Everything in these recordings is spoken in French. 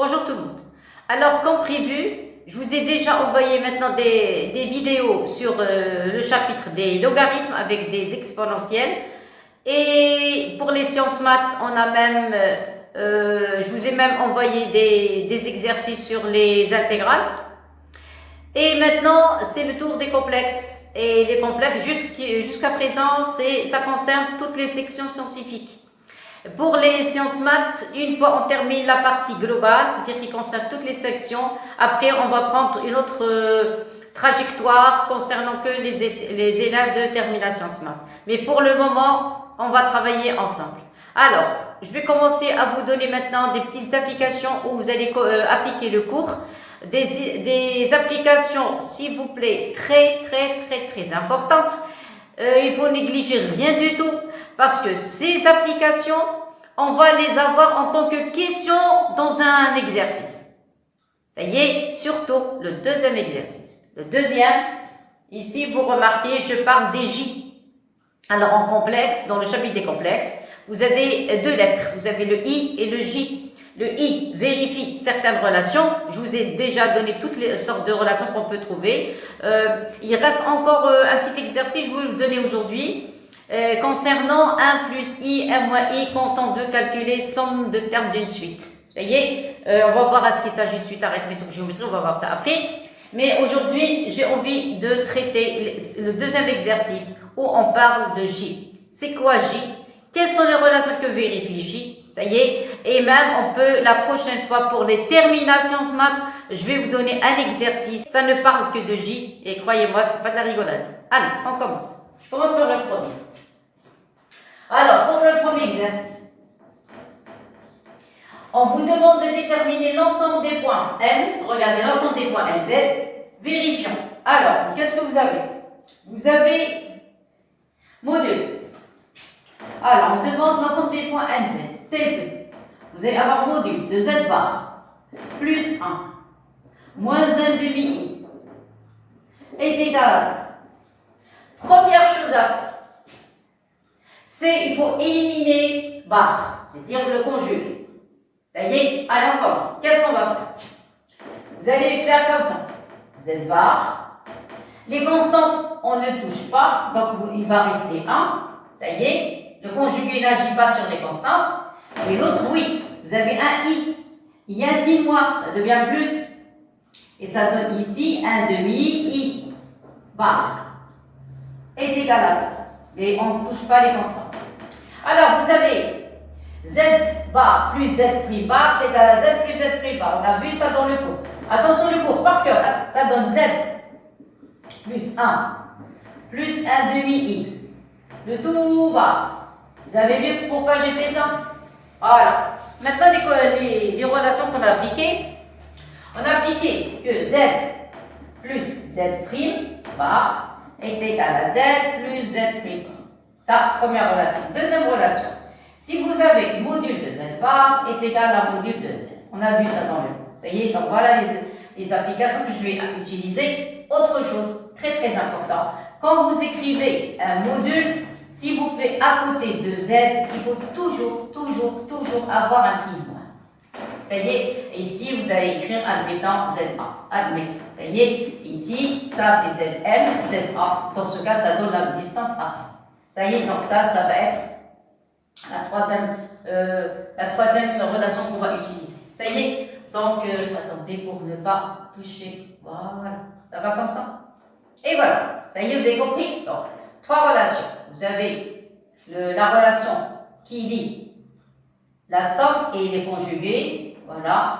Bonjour tout le monde. Alors, comme prévu, je vous ai déjà envoyé maintenant des vidéos sur le chapitre des logarithmes avec des exponentielles. Et pour les sciences maths, on a même, je vous ai même envoyé des exercices sur les intégrales. Et maintenant, c'est le tour des complexes. Et les complexes, jusqu'à présent, ça concerne toutes les sections scientifiques. Pour les sciences maths, une fois on termine la partie globale, c'est-à-dire qui concerne toutes les sections, après on va prendre une autre trajectoire concernant que les élèves de terminale sciences maths. Mais pour le moment, on va travailler ensemble. Alors, je vais commencer à vous donner maintenant des petites applications où vous allez appliquer le cours. Des applications, s'il vous plaît, très importantes. Il faut négliger rien du tout parce que ces applications, on va les avoir en tant que question dans un exercice. Ça y est, surtout le deuxième exercice. Le deuxième, ici vous remarquez, je parle des J. Alors en complexe, dans le chapitre des complexes, vous avez deux lettres. Vous avez le I et le J. Le I vérifie certaines relations. Je vous ai déjà donné toutes les sortes de relations qu'on peut trouver. Il reste encore un petit exercice, je vais vous le donner aujourd'hui, concernant 1 plus I, 1 moins I, quand on veut calculer somme de termes d'une suite. Ça y est, on va voir à ce qu'il s'agit de suite arithmétique ou géométrie, on va voir ça après. Mais aujourd'hui, j'ai envie de traiter le deuxième exercice où on parle de J. C'est quoi J? Quelles sont les relations que vérifie J? Ça y est. Et même, on peut, la prochaine fois, pour les terminales sciences maths, je vais vous donner un exercice. Ça ne parle que de J. Et croyez-moi, c'est pas de la rigolade. Allez, on commence. Je commence par le premier. Alors, pour le premier exercice, on vous demande de déterminer l'ensemble des points M. Regardez l'ensemble des points MZ. Vérifions. Alors, qu'est-ce que vous avez? Vous avez module. Alors, on demande l'ensemble des points MZ. TP. Vous allez avoir module de Z bar plus 1 moins 1 demi I est égal à 0. Première chose à faire, c'est il faut éliminer bar, c'est-à-dire le conjuguer. Ça y est, allez on commence. Qu'est-ce qu'on va faire? Vous allez faire comme ça. Z bar. Les constantes, on ne touche pas, donc il va rester 1. Ça y est, le conjugué n'agit pas sur les constantes. Et l'autre, oui. Vous avez un I. Il y a 6 mois, ça devient plus. Et ça donne ici un demi-I bar est égal à 3. Et on ne touche pas les constantes. Alors, vous avez Z bar plus Z prime bar est égal à Z plus Z prime bar. On a vu ça dans le cours. Attention le cours, par cœur. Ça donne Z plus 1 plus un demi-I. Le tout bas. Vous avez vu pourquoi j'ai fait ça? Voilà. Maintenant, les relations qu'on a appliquées. On a appliqué que Z plus Z prime bar est égal à Z plus Z prime bar. Ça, première relation. Deuxième relation. Si vous avez module de Z bar est égal à module de Z. On a vu ça dans le cours. Ça y est, donc voilà les applications que je vais utiliser. Autre chose, très important. Quand vous écrivez un module, s'il vous plaît, à côté de Z, il faut toujours avoir un signe moins. Ça y est, ici, vous allez écrire admettant ZA. Admettons. Ça y est, ici, ça c'est ZM, ZA. Dans ce cas, ça donne la distance A. Ça y est, donc ça va être la troisième relation qu'on va utiliser. Ça y est, donc, attendez pour ne pas toucher. Voilà, ça va comme ça. Et voilà, ça y est, vous avez compris? Donc, 3 relations. Vous avez la relation qui lie la somme et les conjugués. Voilà.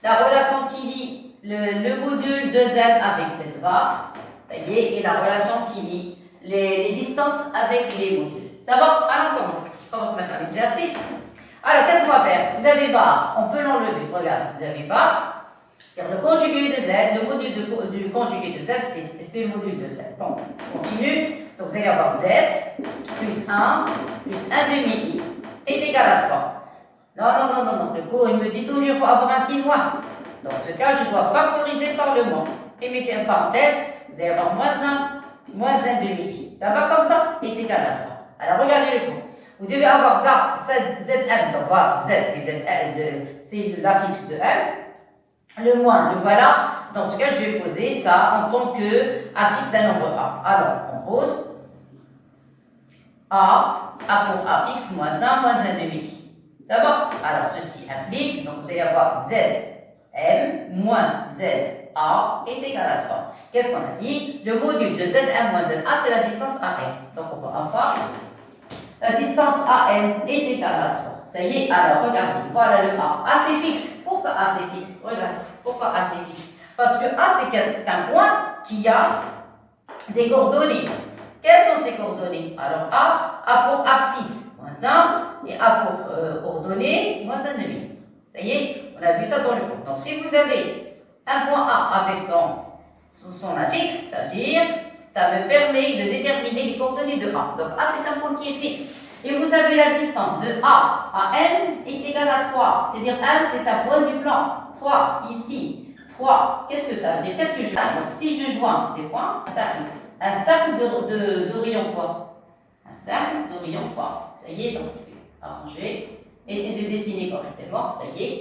La relation qui lie le module de Z avec Z bar. Ça y est. Et la relation qui lie les distances avec les modules. Ça va? Alors, on commence. On va se mettre à l'exercice. Alors, qu'est-ce qu'on va faire? Vous avez bar. On peut l'enlever. Regarde, vous avez bar. C'est-à-dire le conjugué de Z, le module du conjugué de Z, c'est le module de Z. Bon, on continue. Donc vous allez avoir Z plus 1 plus 1 demi-I est égal à 3. Non. Le cours, il me dit toujours qu'il faut avoir un signe moins. Dans ce cas, je dois factoriser par le moins. Et mettez une parenthèse, vous allez avoir moins 1 demi-I. Ça va comme ça? Est égal à 3. Alors regardez le cours. vous devez avoir Zm. Donc voilà, Z, c'est la fixe de M. Le moins, le voilà. Dans ce cas, je vais poser ça en tant que affixe d'un nombre A. Alors, on pose A pour A fixe moins 1 moins 1 demi. Ça va? Alors, ceci implique, donc vous allez avoir Zm moins Za est égal à 3. Qu'est-ce qu'on a dit? Le module de Zm moins Za, c'est la distance AM. Donc, on va avoir la distance AM est égale à 3. Ça y est, alors regardez, voilà le A. A c'est fixe. Pourquoi A c'est fixe? Regarde, pourquoi A c'est fixe? Parce que A c'est un point qui a des coordonnées. Quelles sont ces coordonnées? Alors A pour abscisse, moins 1, et A pour ordonnée, moins 1 demi. Ça y est, on a vu ça dans le cours. Donc si vous avez un point A avec son affixe, c'est-à-dire, ça me permet de déterminer les coordonnées de A. Donc A c'est un point qui est fixe. Et vous avez la distance de A à M est égale à 3. C'est-à-dire M c'est un point du plan. 3 ici. 3. Qu'est-ce que ça veut dire? Qu'est-ce que je... Donc si je joins ces points, un cercle de rayon quoi? Un cercle de rayon 3. Ça y est, donc je vais arranger. Essayez de dessiner correctement. Ça y est.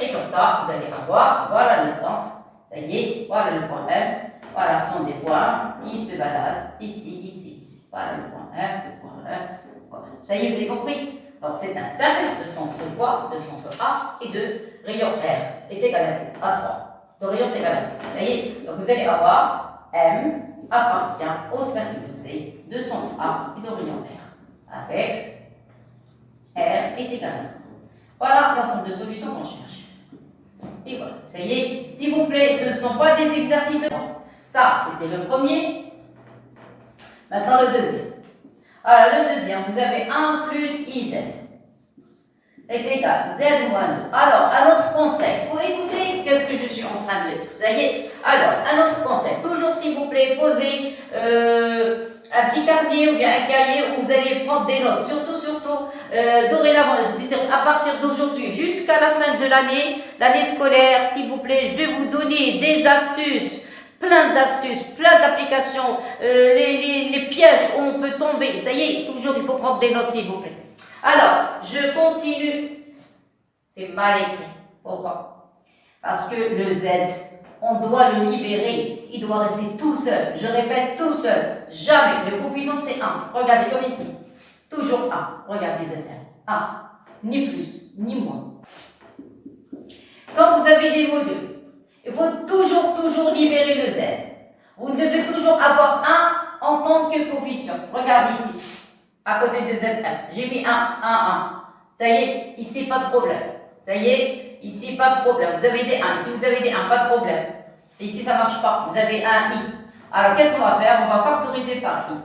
Et comme ça, vous allez avoir, voilà le centre. Ça y est, voilà le point M. Voilà, ce sont des points. Ils se baladent ici, ici, ici. Voilà le point M, le point M. Ça y est, vous avez compris? Donc c'est un cercle de centre quoi? De centre A et de rayon R est égal à 3. De rayon est égal à 3. Ça y est? Donc vous allez avoir M appartient au cercle C de centre A et de rayon R. Avec R est égal à 3. Voilà l'ensemble de solutions qu'on cherche. Et voilà. Ça y est? S'il vous plaît, ce ne sont pas des exercices de points. Ça, c'était le premier. Maintenant le deuxième. Alors, le deuxième, vous avez 1 plus IZ est égal à Z moins 2. Alors, un autre concept. Pour écouter, qu'est-ce que je suis en train de dire? Ça y est. Alors, un autre concept. Toujours, s'il vous plaît, posez un petit carnet ou bien un cahier où vous allez prendre des notes. Surtout, dorénavant, c'est-à-dire à partir d'aujourd'hui jusqu'à la fin de l'année scolaire, s'il vous plaît, je vais vous donner des astuces. Plein d'astuces, plein d'applications, les pièges où on peut tomber. Ça y est, toujours il faut prendre des notes s'il vous plaît. Alors, je continue. C'est mal écrit. Pourquoi? Parce que le Z, on doit le libérer. Il doit rester tout seul. Je répète, tout seul. Jamais. Le coefficient c'est 1. Regardez comme ici. Toujours 1. Regardez ZL. 1. Ni plus, ni moins. Quand vous avez des modules, il faut toujours libérer le Z. Vous devez toujours avoir 1 en tant que coefficient. Regardez ici, à côté de Zn. J'ai mis 1, 1. Ça y est, ici, pas de problème. Ça y est, ici, pas de problème. Vous avez des 1. Si vous avez des 1, pas de problème. Ici, ça ne marche pas. Vous avez un I. Alors, qu'est-ce qu'on va faire? On va factoriser par I.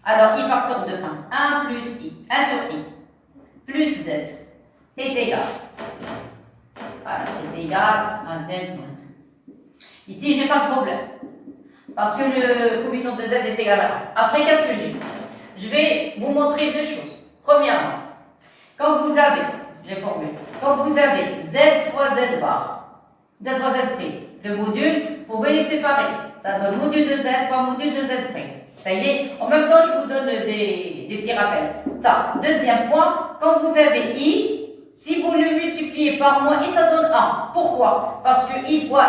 Alors, I facteur de 1. 1 plus I. 1 sur I. Plus Z. Est égal. Voilà, est égal à Z moins 2. Ici, je n'ai pas de problème. Parce que le coefficient de Z est égal à 1. Après, qu'est-ce que j'ai? Je vais vous montrer deux choses. Premièrement, quand vous avez, je l'ai formulé, quand vous avez Z fois Z bar, Z fois Z prime, le module, vous pouvez les séparer. Ça donne module de Z fois module de Z prime. Ça y est, en même temps, je vous donne des petits rappels. Ça, deuxième point, quand vous avez I, si vous le multipliez par moins I, ça donne 1. Pourquoi? Parce que I fois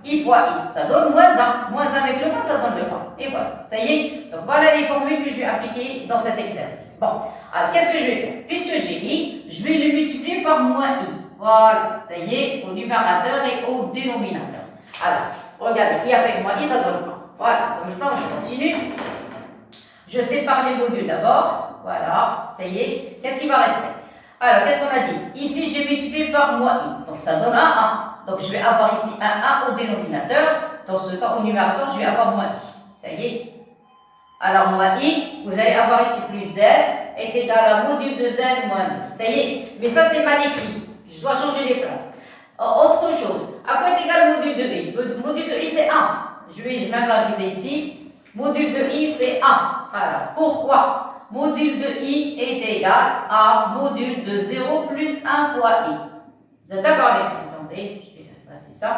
I fois I, ça donne moins 1. Moins 1 avec le moins, ça donne le 1. Et voilà, ça y est. Donc voilà les formules que je vais appliquer dans cet exercice. Bon, alors qu'est-ce que je vais faire? Puisque j'ai I, je vais le multiplier par moins I. Voilà, ça y est, au numérateur et au dénominateur. Alors, regardez, I avec moins I, ça donne 1. Voilà, donc maintenant je continue. Je sépare les modules d'abord. Voilà, ça y est. Qu'est-ce qui va rester? Alors, qu'est-ce qu'on a dit? Ici, j'ai multiplié par moins I. Donc, ça donne un 1. Donc, je vais avoir ici un 1 au dénominateur. Dans ce cas, au numérateur, je vais avoir moins I. Ça y est. Alors, moins I, vous allez avoir ici plus Z est égal à module de Z moins 2. Ça y est. Mais ça, c'est mal écrit. Je dois changer les places. Autre chose. À quoi est égal le module de I? Le module de I, c'est 1. Je vais même l'ajouter ici. Module de I, c'est 1. Alors, pourquoi? Module de I est égal à module de 0 plus 1 fois I. Vous êtes d'accord avec ça? Attendez, je vais effacer ça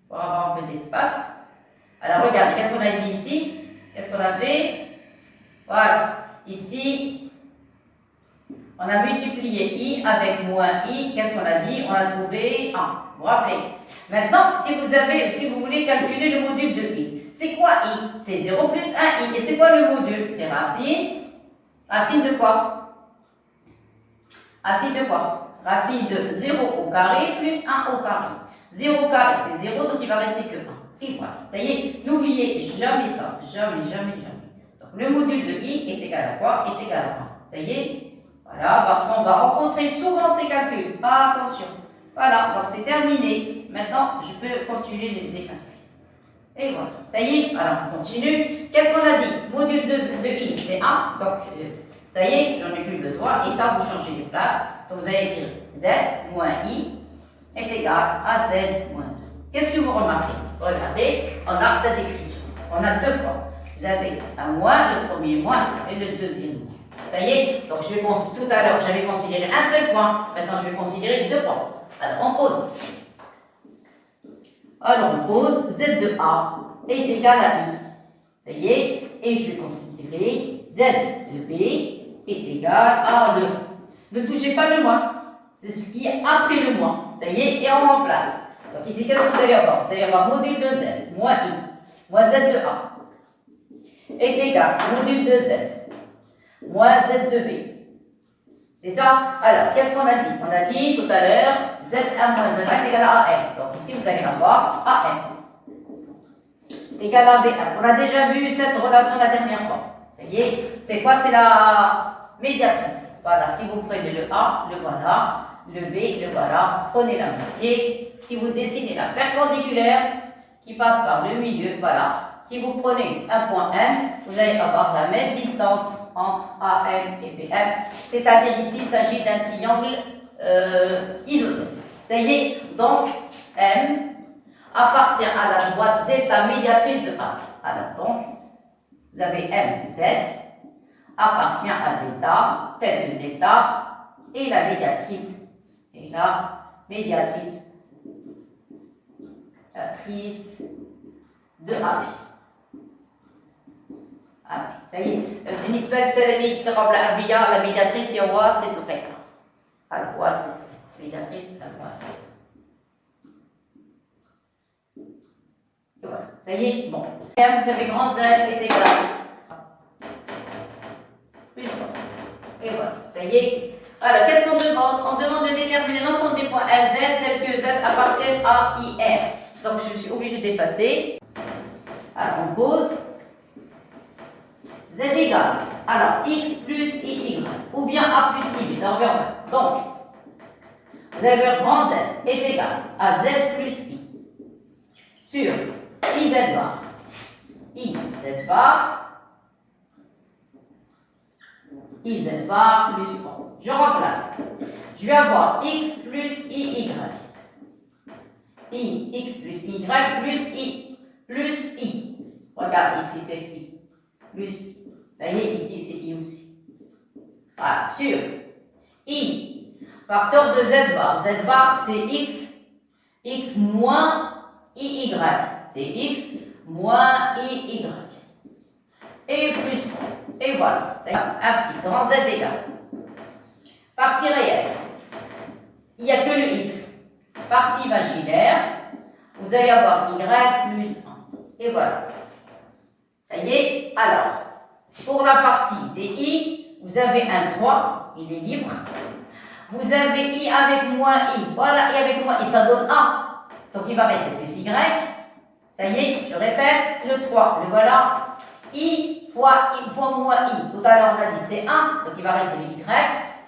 pour avoir un peu d'espace. Alors, regardez, qu'est-ce qu'on a dit ici? Qu'est-ce qu'on a fait? Voilà. Ici, On a multiplié i avec moins i. Qu'est-ce qu'on a dit? On a trouvé 1. Vous vous rappelez? Maintenant, si vous voulez calculer le module de i, c'est quoi i? C'est 0 plus 1i. Et c'est quoi le module? C'est racine. Racine de quoi? Racine de quoi? Racine de 0 au carré plus 1 au carré. 0 au carré, c'est 0, donc il va rester que 1. Et voilà, ça y est, n'oubliez jamais ça. Jamais, jamais, jamais. Donc le module de i est égal à quoi? Est égal à 1. Ça y est? Voilà, parce qu'on va rencontrer souvent ces calculs. Attention. Voilà, donc c'est terminé. Maintenant, je peux continuer les calculs. Et voilà, ça y est, alors on continue. Qu'est-ce qu'on a dit? Module de i, c'est 1. Donc, ça y est, j'en ai plus besoin. Et ça, vous changez de place. Donc, vous allez écrire z moins i est égal à z moins 2. Qu'est-ce que vous remarquez? Regardez, on a cette écriture. On a deux fois. Vous avez un moins, le premier moins et le deuxième moins. Ça y est, donc tout à l'heure, j'avais considéré un seul point. Maintenant, je vais considérer deux points. Alors, on pose. Alors, on pose z de a est égal à i. Ça y est, et je vais considérer z de b est égal à 2. Ne touchez pas le moins. C'est ce qui est après le moins. Ça y est, et on remplace. Donc ici, qu'est-ce que vous allez avoir? Vous allez avoir module de z moins i moins z de a est égal à module de z moins z de b. C'est ça? Alors, qu'est-ce qu'on a dit? On a dit tout à l'heure, z1 moins z1 est égal à am. Donc ici, vous allez avoir am est égal à b1. On a déjà vu cette relation la dernière fois. Ça y est, c'est quoi? C'est la médiatrice. Voilà, si vous prenez le a, le voilà, le b, le voilà, prenez la moitié. Si vous dessinez la perpendiculaire qui passe par le milieu, voilà. Si vous prenez un point M, vous allez avoir la même distance entre AM et BM. C'est-à-dire ici, il s'agit d'un triangle isocèle. Ça y est, donc M appartient à la droite d'état médiatrice de A. Alors donc, vous avez MZ appartient à l'état, tel que l'état, et la médiatrice est la médiatrice de A. Ça y est, بالنسبة للتلاميذ قبل الأربعاء la médiatrice هي واسطة. الواسطة médiatrice الواسطة. Voilà, ça y est, bon. Vous avez grand Z est égal. Plus 3. Et voilà, ça y est. Alors, qu'est-ce qu'on demande? On demande de déterminer l'ensemble des points MZ tels que Z appartiennent à IR. Donc, je suis obligée d'effacer. Alors, on pose. Z égale, alors x plus iy, ou bien a plus ib, ça revient au même. Donc, vous allez voir grand Z est égal à z plus i sur iz bar. iz bar plus 1. Je remplace. Je vais avoir x plus iy. X plus y plus i. Regarde, ici c'est i. Plus, ça y est, ici c'est i aussi. Voilà, sur i, facteur de z bar. Z bar c'est x moins iy. C'est x moins iy. Et plus 3. Et voilà, ça implique grand z égal. Partie réelle, il n'y a que le x. Partie imaginaire, vous allez avoir y plus 1. Et voilà. Ça y est, alors, pour la partie des i, vous avez un 3, il est libre. Vous avez i avec moins i, voilà, i avec moins i, ça donne 1. Donc il va rester plus y. Ça y est, je répète, le 3, le voilà. I fois moins i. Tout à l'heure on a dit c'est 1, donc il va rester le y.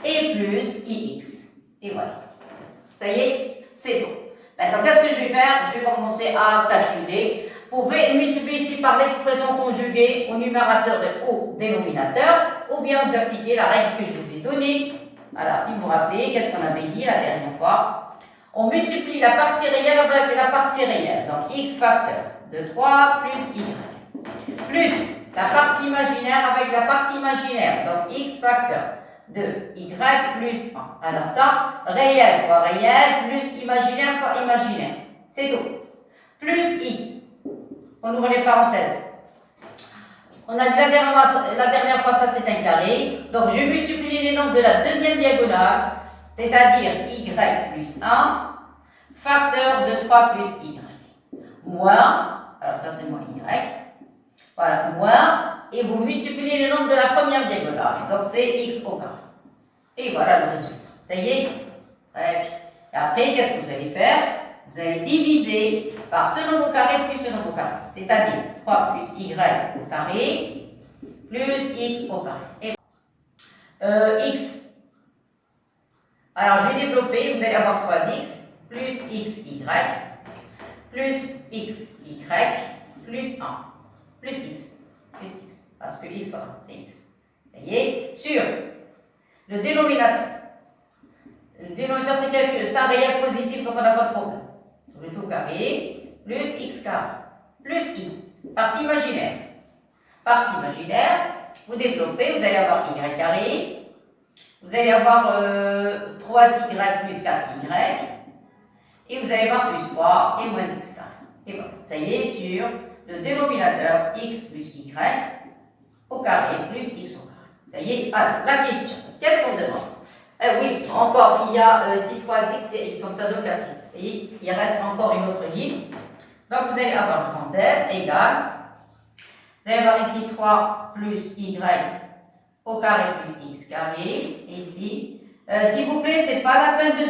Et plus ix. Et voilà. Ça y est, c'est tout. Maintenant, qu'est-ce que je vais faire? Je vais commencer à calculer. Vous pouvez multiplier ici par l'expression conjuguée au numérateur et au dénominateur, ou bien vous appliquez la règle que je vous ai donnée. Alors, si vous vous rappelez, qu'est-ce qu'on avait dit la dernière fois? On multiplie la partie réelle avec la partie réelle. Donc, x facteur de 3 plus y. Plus la partie imaginaire avec la partie imaginaire. Donc, x facteur de y plus 1. Alors ça, réel fois réel plus imaginaire fois imaginaire. C'est tout. Plus i. On ouvre les parenthèses. On a dit la dernière fois, ça c'est un carré. Donc je multiplie les nombres de la deuxième diagonale, c'est-à-dire y plus 1, facteur de 3 plus y. Moins, alors ça c'est moins y. Voilà, moins, et vous multipliez les nombres de la première diagonale. Donc c'est x au carré. Et voilà le résultat. Ça y est. Et après, qu'est-ce que vous allez faire? Vous allez diviser par ce nombre carré plus ce nombre carré. C'est-à-dire 3 plus y au carré plus x au carré. Et x. Alors, je vais développer. Vous allez avoir 3x plus xy plus xy plus 1 plus x. Plus x. Parce que x, voilà, c'est x. Vous voyez? Sur le dénominateur. Le dénominateur, c'est un réel positif, donc on n'a pas de problème. Le tout carré, plus x carré, plus i. Partie imaginaire. Partie imaginaire, vous développez, vous allez avoir y carré. Vous allez avoir 3y plus 4y. Et vous allez avoir plus 3 et moins x carré. Et voilà, ça y est, sur le dénominateur x plus y au carré plus x au carré. Ça y est, alors, la question, qu'est-ce qu'on demande? Oui, encore, il y a si 3x c'est x, donc ça donne 4x. Et il reste encore une autre ligne. Donc vous allez avoir grand Z égale, vous allez avoir ici 3 plus y au carré plus x carré. Et ici, s'il vous plaît, c'est pas la peine de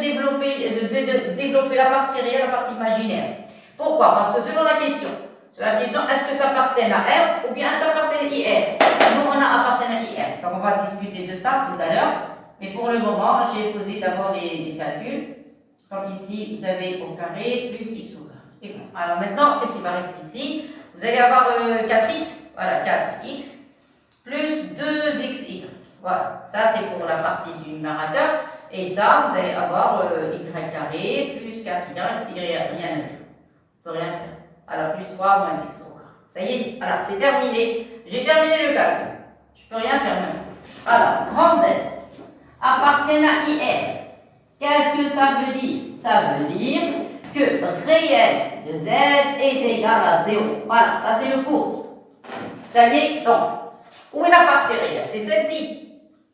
développer la partie réelle, la partie imaginaire. Pourquoi? Parce que selon la question, est-ce que ça appartient à R ou bien ça appartient à IR? Nous, on a appartient à IR. Donc on va discuter de ça tout à l'heure. Mais pour le moment, j'ai posé d'abord les calculs. Donc ici, vous avez au carré plus x au carré. Et bon. Alors maintenant, qu'est-ce qui va rester ici? Vous allez avoir 4x, voilà, 4x, plus 2xy. Voilà, ça c'est pour la partie du numérateur. Et ça, vous allez avoir y carré, plus 4y, s'il n'y a rien à dire. On ne peut rien faire. Alors, plus 3 moins x au carré. Ça y est, voilà, c'est terminé. J'ai terminé le calcul. Je ne peux rien faire maintenant. Alors, grand Z appartiennent à IR. Qu'est-ce que ça veut dire? Ça veut dire que réel de Z est égal à 0. Voilà, ça c'est le cours. Ça y est, donc, où est la partie réelle? C'est celle-ci.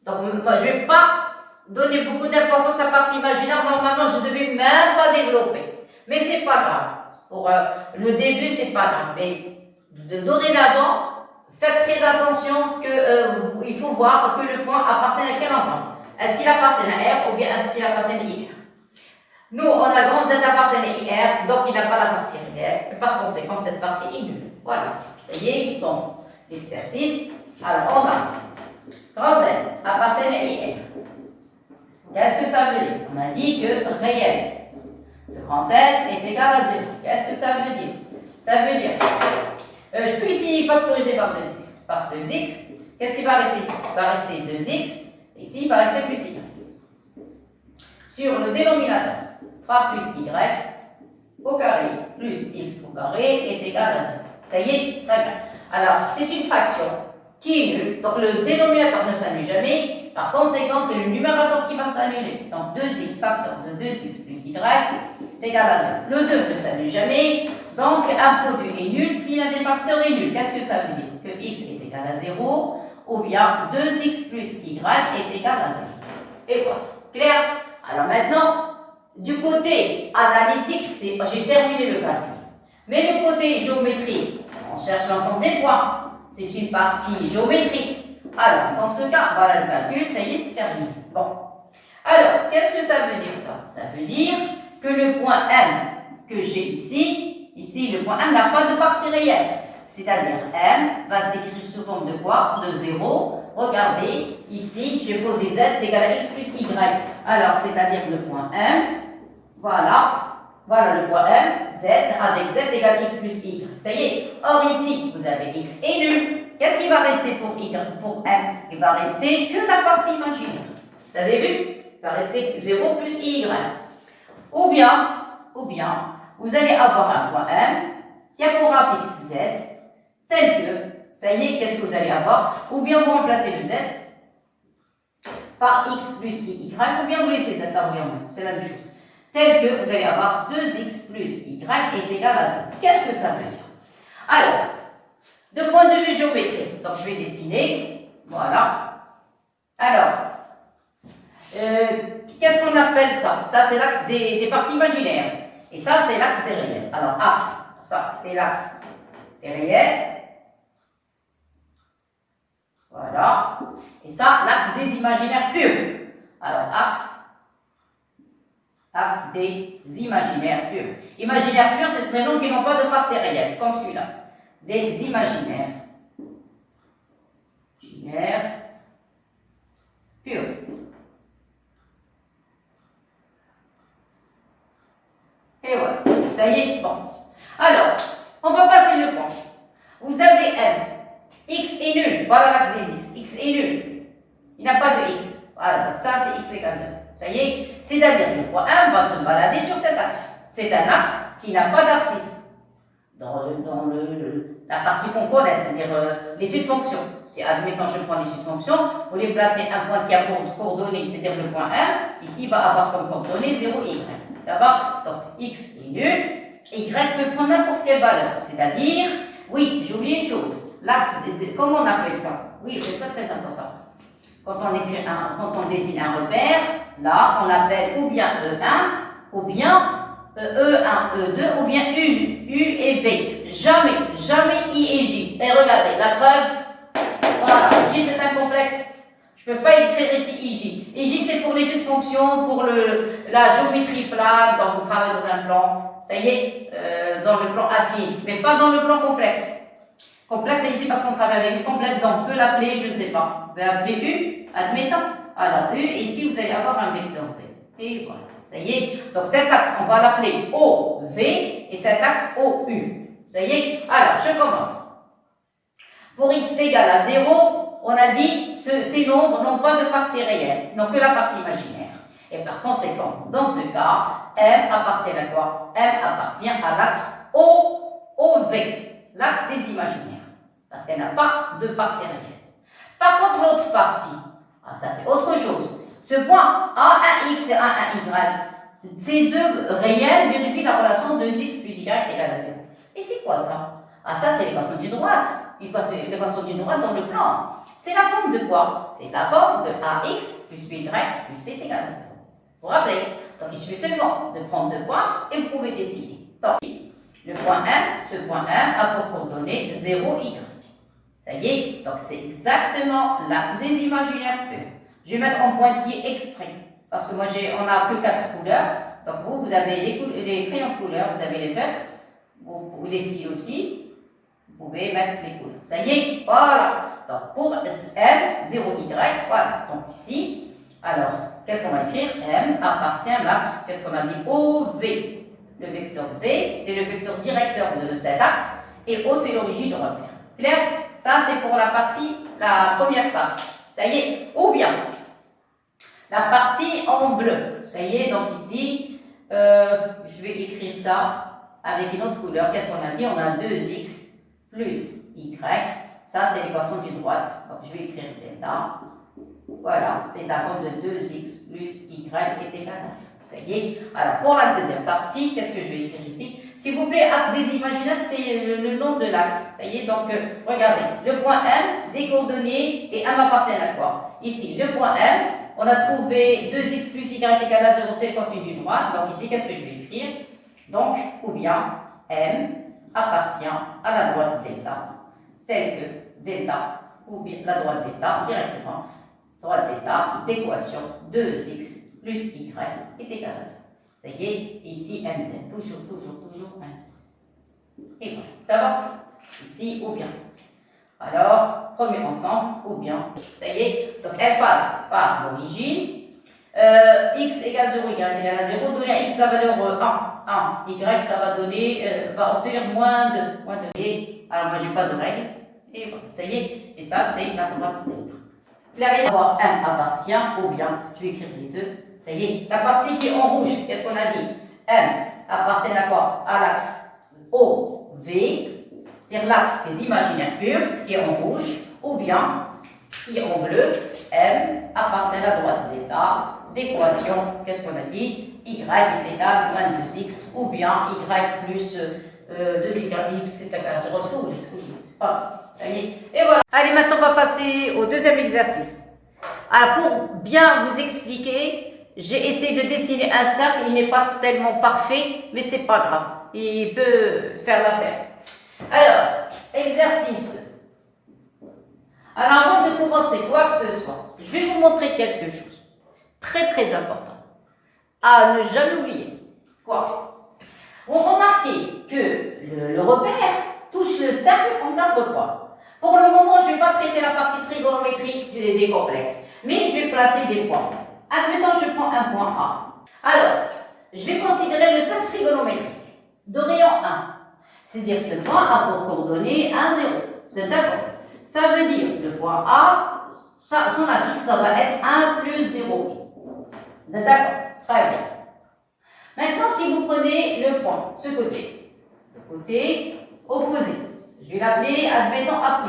Donc, moi, je ne vais pas donner beaucoup d'importance à la partie imaginaire. Normalement, je ne devais même pas développer. Mais ce n'est pas grave. Pour le début, ce n'est pas grave. Mais dorénavant, faites très attention qu'il faut voir que le point appartient à quel ensemble. Est-ce qu'il appartient à R ou bien est-ce qu'il appartient à IR? Nous, on a grand Z appartient à IR, donc il n'a pas la partie réelle. Par conséquent, cette partie est nulle. Voilà. Ça y est, donc, l'exercice. Alors, on a grand Z appartient à IR. Qu'est-ce que ça veut dire? On a dit que réel de grand Z est égal à 0. Qu'est-ce que ça veut dire? Ça veut dire, je peux ici factoriser par 2x. Par 2x, qu'est-ce qui va rester ici? Il va rester 2x. Ici, il va rester plus y. Sur le dénominateur, 3 plus y au carré plus x au carré est égal à 0. Ça y est? Très bien. Alors, c'est une fraction qui est nulle. Donc, le dénominateur ne s'annule jamais. Par conséquent, c'est le numérateur qui va s'annuler. Donc, 2x facteur de 2x plus y est égal à 0. Le 2 ne s'annule jamais. Donc, un produit est nul si l'un des facteurs est nul. Qu'est-ce que ça veut dire? Que x est égal à 0. Ou bien 2x plus y est égal à 0. Et voilà. Clair? Alors maintenant, du côté analytique, j'ai terminé le calcul. Mais le côté géométrique, on cherche l'ensemble des points. C'est une partie géométrique. Alors, dans ce cas, voilà le calcul, ça y est, c'est terminé. Bon. Alors, qu'est-ce que ça veut dire ça? Ça veut dire que le point M que j'ai ici, le point M n'a pas de partie réelle. C'est-à-dire M va s'écrire sous forme de quoi? De 0. Regardez, ici, j'ai posé Z égale à X plus Y. Alors, c'est-à-dire le point M. Voilà. Voilà le point M. Z avec Z égale X plus Y. Ça y est. Or, ici, vous avez X est nul. Qu'est-ce qui va rester pour M? Il va rester que la partie imaginaire. Vous avez vu? Il va rester 0 plus Y. Ou bien, vous allez avoir un point M qui a pour index Z tel que, ça y est, qu'est-ce que vous allez avoir? Ou bien vous remplacez le Z par X plus Y, ou bien vous laissez ça revient au même, c'est la même chose. Tel que vous allez avoir 2X plus Y est égal à 0. Qu'est-ce que ça veut dire? Alors, De point de vue géométrique, donc je vais dessiner, voilà. Alors, qu'est-ce qu'on appelle ça? Ça, c'est l'axe des parties imaginaires. Et ça, c'est l'axe des réels. Alors, axe, ça, c'est l'axe des réels. Voilà. Et ça, l'axe des imaginaires purs. Alors, axe des imaginaires purs. Imaginaires purs, c'est des noms qui n'ont pas de parties réelles, comme celui-là. Des imaginaires. Imaginaires purs. Et voilà. Ça y est, bon. Alors, on va passer le point. Vous avez M. X est nul. Voilà l'axe des X. X est nul. Il n'a pas de X. Voilà, donc ça, c'est X égale 0. Ça y est, c'est-à-dire le point 1 va se balader sur cet axe. C'est un axe qui n'a pas d'abscisse. Dans la partie qu'on connaît, c'est-à-dire l'étude fonction. Si, admettons, je prends l'étude fonction, vous voulez placer un point qui a coordonnées, c'est-à-dire le point 1, ici, il va avoir comme coordonnée 0, y. Ça va? Donc, x est nul, y peut prendre n'importe quelle valeur. C'est-à-dire, oui, j'ai oublié une chose, l'axe, comment on appelle ça? Oui, c'est très très important. Quand on désigne un repère, là, on l'appelle ou bien E1, ou bien E1, E2 ou bien U et V. Jamais I et J. Et regardez, la preuve, voilà, J c'est un complexe. Je ne peux pas écrire ici IJ. IJ c'est pour l'étude fonction, pour la géométrie plane, donc vous travaillez dans un plan, ça y est, dans le plan affine, mais pas dans le plan complexe. Complexe c'est ici parce qu'on travaille avec les complexes, donc on peut l'appeler, je ne sais pas, vous pouvez l'appeler U, admettons. Alors U, et ici vous allez avoir un vecteur V. Et voilà. Ça y est, donc cet axe, on va l'appeler OV et cet axe OU. Ça y est, alors je commence. Pour x égale à 0, on a dit ces nombres n'ont pas de partie réelle, n'ont que la partie imaginaire. Et par conséquent, dans ce cas, M appartient à quoi? M appartient à l'axe OV, l'axe des imaginaires, parce qu'elle n'a pas de partie réelle. Par contre, l'autre partie, ça c'est autre chose. Ce point A1x et A1y, ces deux réels vérifient la relation de x plus y égale à 0. Et c'est quoi ça? Ça c'est l'équation d'une droite. L'équation d'une droite dans le plan. C'est la forme de quoi? C'est la forme de ax plus by plus c égale à 0. Vous vous rappelez? Donc il suffit seulement de prendre deux points et vous pouvez décider. Donc, le point 1, ce point 1 a pour coordonnée 0, y. Ça y est, donc c'est exactement l'axe des imaginaires purs. Je vais mettre en pointillé exprès, parce que moi on n'a que 4 couleurs. Donc vous avez les crayons de couleur, vous avez les feutres, les cils aussi. Vous pouvez mettre les couleurs. Ça y est, voilà. Donc pour M, 0Y, voilà. Donc ici, alors, qu'est-ce qu'on va écrire? M appartient à l'axe, qu'est-ce qu'on a dit? OV. Le vecteur V, c'est le vecteur directeur de cet axe, et O, c'est l'origine du repère. Clair? Ça, c'est pour la première partie. Ça y est, ou bien la partie en bleu. Ça y est, donc ici, je vais écrire ça avec une autre couleur. Qu'est-ce qu'on a dit? On a 2x plus y. Ça, c'est l'équation d'une droite. Donc, je vais écrire delta. Voilà, c'est la forme de 2x plus y est égal à 0. Ça y est. Alors, pour la deuxième partie, qu'est-ce que je vais écrire ici? S'il vous plaît, axe des imaginaires, c'est le nom de l'axe. Ça y est, donc, regardez, le point M, des coordonnées, et M appartient à quoi? Ici, le point M, on a trouvé 2x plus y égale à 0, c'est l'équation d'une droite. Donc, ici, qu'est-ce que je vais écrire? Donc, ou bien, M appartient à la droite delta, telle que delta, ou bien la droite delta, directement, droite delta d'équation 2x plus y est égal à 0. Ça y est, ici mz, toujours mz. Et voilà, ça va? Ici, ou bien. Alors, premier ensemble, ou bien. Ça y est, donc elle passe par l'origine. X égale 0, y égale à 0, donner à x la valeur 1, y ça va donner, va obtenir moins de et, alors moi j'ai pas de règle, et voilà, ça y est, et ça c'est la droite delta. Clair, avoir M appartient, ou bien, je vais écrire les deux, ça y est, la partie qui est en rouge, qu'est-ce qu'on a dit? M appartient à quoi? À l'axe OV, c'est-à-dire l'axe des imaginaires purs, ce qui est en rouge, ou bien, qui est en bleu, M appartient à la droite delta d'équation, qu'est-ce qu'on a dit? Y est égal à 2x, ou bien y plus 2 égale x, c'est égal à 0, c'est pas. Ça y est. Et voilà. Allez, maintenant on va passer au deuxième exercice. Alors, pour bien vous expliquer, j'ai essayé de dessiner un cercle, il n'est pas tellement parfait, mais c'est pas grave, il peut faire l'affaire. Alors, exercice 2. Alors, avant de commencer quoi que ce soit, je vais vous montrer quelque chose, très important, à ne jamais oublier. Quoi? Vous remarquez que le repère touche le cercle en 4 points. Pour le moment, je ne vais pas traiter la partie trigonométrique des complexes, mais je vais placer des points. Admettons, je prends un point A. Alors, je vais considérer le cercle trigonométrique de rayon 1. C'est-à-dire ce point a pour coordonnée 1, 0. C'est d'accord? Ça veut dire le point A, son affixe, ça va être 1 plus 0. Vous êtes d'accord? Très bien. Maintenant, si vous prenez le point, ce côté, le côté opposé, je vais l'appeler, admettons, A'.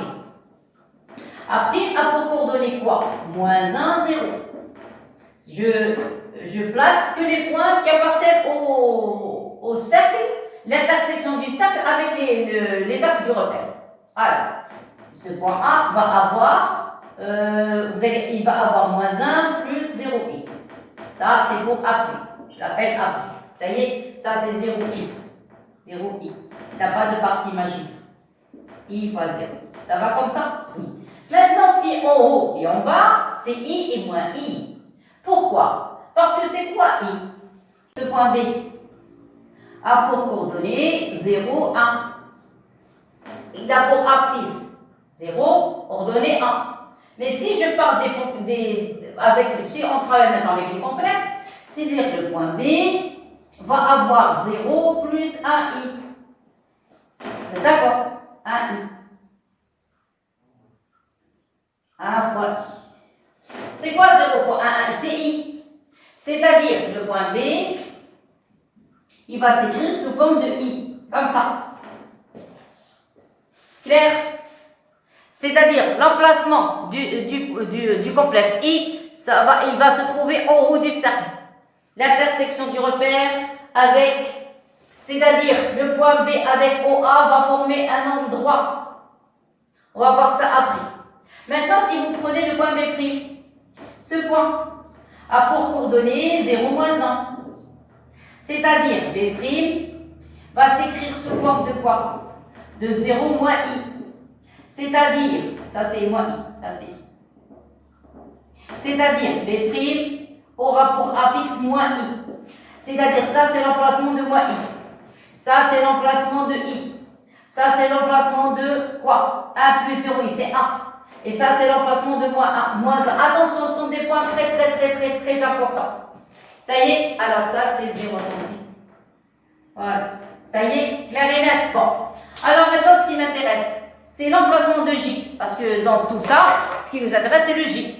A' a pour coordonnée quoi? Moins 1, 0. Je place que les points qui appartiennent au cercle, l'intersection du cercle avec les axes du repère. Alors, ce point A va avoir, il va avoir moins 1 plus 0i. Ça, c'est pour A'. Je l'appelle A'. Ça y est, ça c'est 0i. 0i. Il n'y a pas de partie imaginaire. I fois 0. Ça va comme ça? Oui. Maintenant, ce qui est en haut et en bas, c'est I et moins I. Pourquoi? Parce que c'est quoi I? Ce point B a pour coordonnée 0, 1. Il a pour abscisse 0, ordonnée 1. Mais si je pars si on travaille maintenant avec les complexes, c'est-à-dire que le point B va avoir 0 plus 1i. Vous êtes d'accord? 1i. 1 fois i. C'est quoi 0 fois 1? C'est i. C'est-à-dire le point B, il va s'écrire sous forme de i. Comme ça. Clair? C'est-à-dire l'emplacement du complexe i, il va se trouver en haut du cercle. L'intersection du repère avec, c'est-à-dire le point B avec OA va former un angle droit. On va voir ça après. Maintenant, si vous prenez le point B', ce point a pour coordonnée 0, moins 1. C'est-à-dire B' va s'écrire sous forme de quoi? De 0 moins i. C'est-à-dire, ça c'est moins i, ça c'est i. C'est-à-dire B' aura pour affixe moins i. C'est-à-dire ça c'est l'emplacement de moins i. Ça c'est l'emplacement de i. Ça c'est l'emplacement de quoi? 1 plus 0i, c'est 1. Et ça c'est l'emplacement de moins 1. Moins 1. Attention, ce sont des points très importants. Ça y est? Alors ça c'est 0. Voilà. Ça y est? Clair et net? Bon. Alors maintenant ce qui m'intéresse, c'est l'emplacement de J. Parce que dans tout ça, ce qui nous intéresse c'est le J.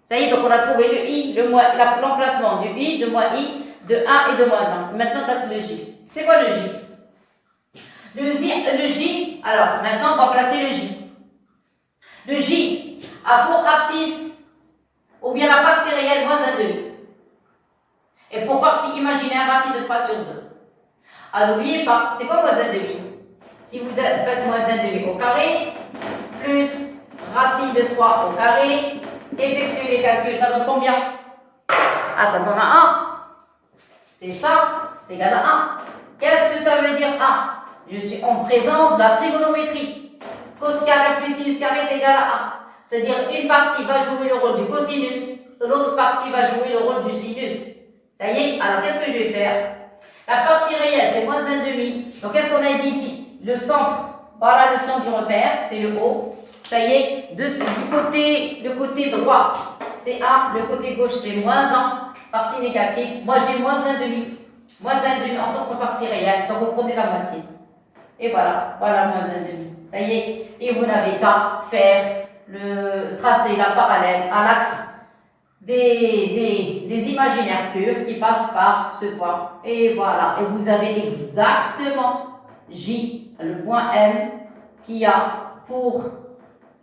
Ça y est, donc on a trouvé le I, l'emplacement du I, de moins I, de 1 et de moins 1. Maintenant on place le J. C'est quoi le J? Le J, alors maintenant on va placer le J. Le J a pour abscisse, ou bien la partie réelle, moins 1 demi. Et pour partie imaginaire, racine de 3 sur 2. Alors n'oubliez pas, c'est quoi moins 1 demi? Si vous faites moins 1 demi au carré, plus racine de 3 au carré, effectuez les calculs, ça donne combien? Ah, ça donne 1. C'est ça, c'est égal à 1. Qu'est-ce que ça veut dire 1? Je suis en présence de la trigonométrie. Cos carré plus sinus carré est égal à 1. C'est-à-dire une partie va jouer le rôle du cosinus, l'autre partie va jouer le rôle du sinus. Ça y est? Alors qu'est-ce que je vais faire? La partie réelle, c'est moins 1 demi. Donc qu'est-ce qu'on a dit ici? Le centre, voilà le centre du repère, c'est le haut. Ça y est, le côté droit, c'est 1, le côté gauche, c'est moins 1, partie négative. Moi, j'ai moins 1 demi. Moins 1 demi en tant que partie réelle. Donc, vous prenez la moitié. Et voilà, voilà moins 1 demi. Ça y est. Et vous n'avez qu'à faire tracer la parallèle à l'axe des imaginaires purs qui passent par ce point. Et voilà. Et vous avez exactement J, le point M, qui a pour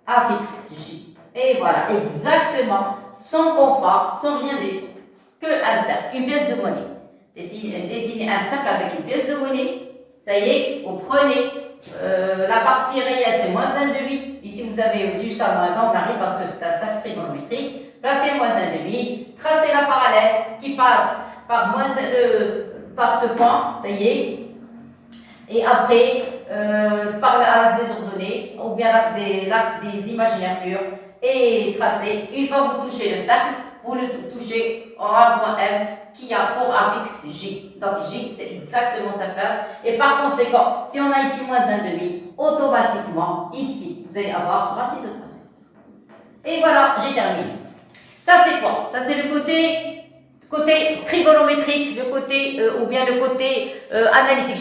affixe J. Et voilà, exactement, sans compas, sans rien d'autre, que un cercle, une pièce de monnaie. Dessiner un cercle avec une pièce de monnaie, Ça y est, vous prenez la partie réelle, c'est moins 1,5. Ici, vous avez jusqu'à moins 1, on arrive parce que c'est un cercle trigonométrique. Placez moins 1,5. Tracez la parallèle qui passe par, par ce point, ça y est. Et après, par l'axe des ordonnées, ou bien l'axe des imaginaires purs, et tracez. Une fois que vous touchez le cercle, vous le touchez en A point M qui a pour affixe J. Donc J, c'est exactement sa place. Et par conséquent, si on a ici moins 1,5, automatiquement, ici, vous allez avoir racine de 3. Et voilà, j'ai terminé. Ça, c'est quoi? Ça, c'est le côté trigonométrique, le côté, ou bien le côté analytique,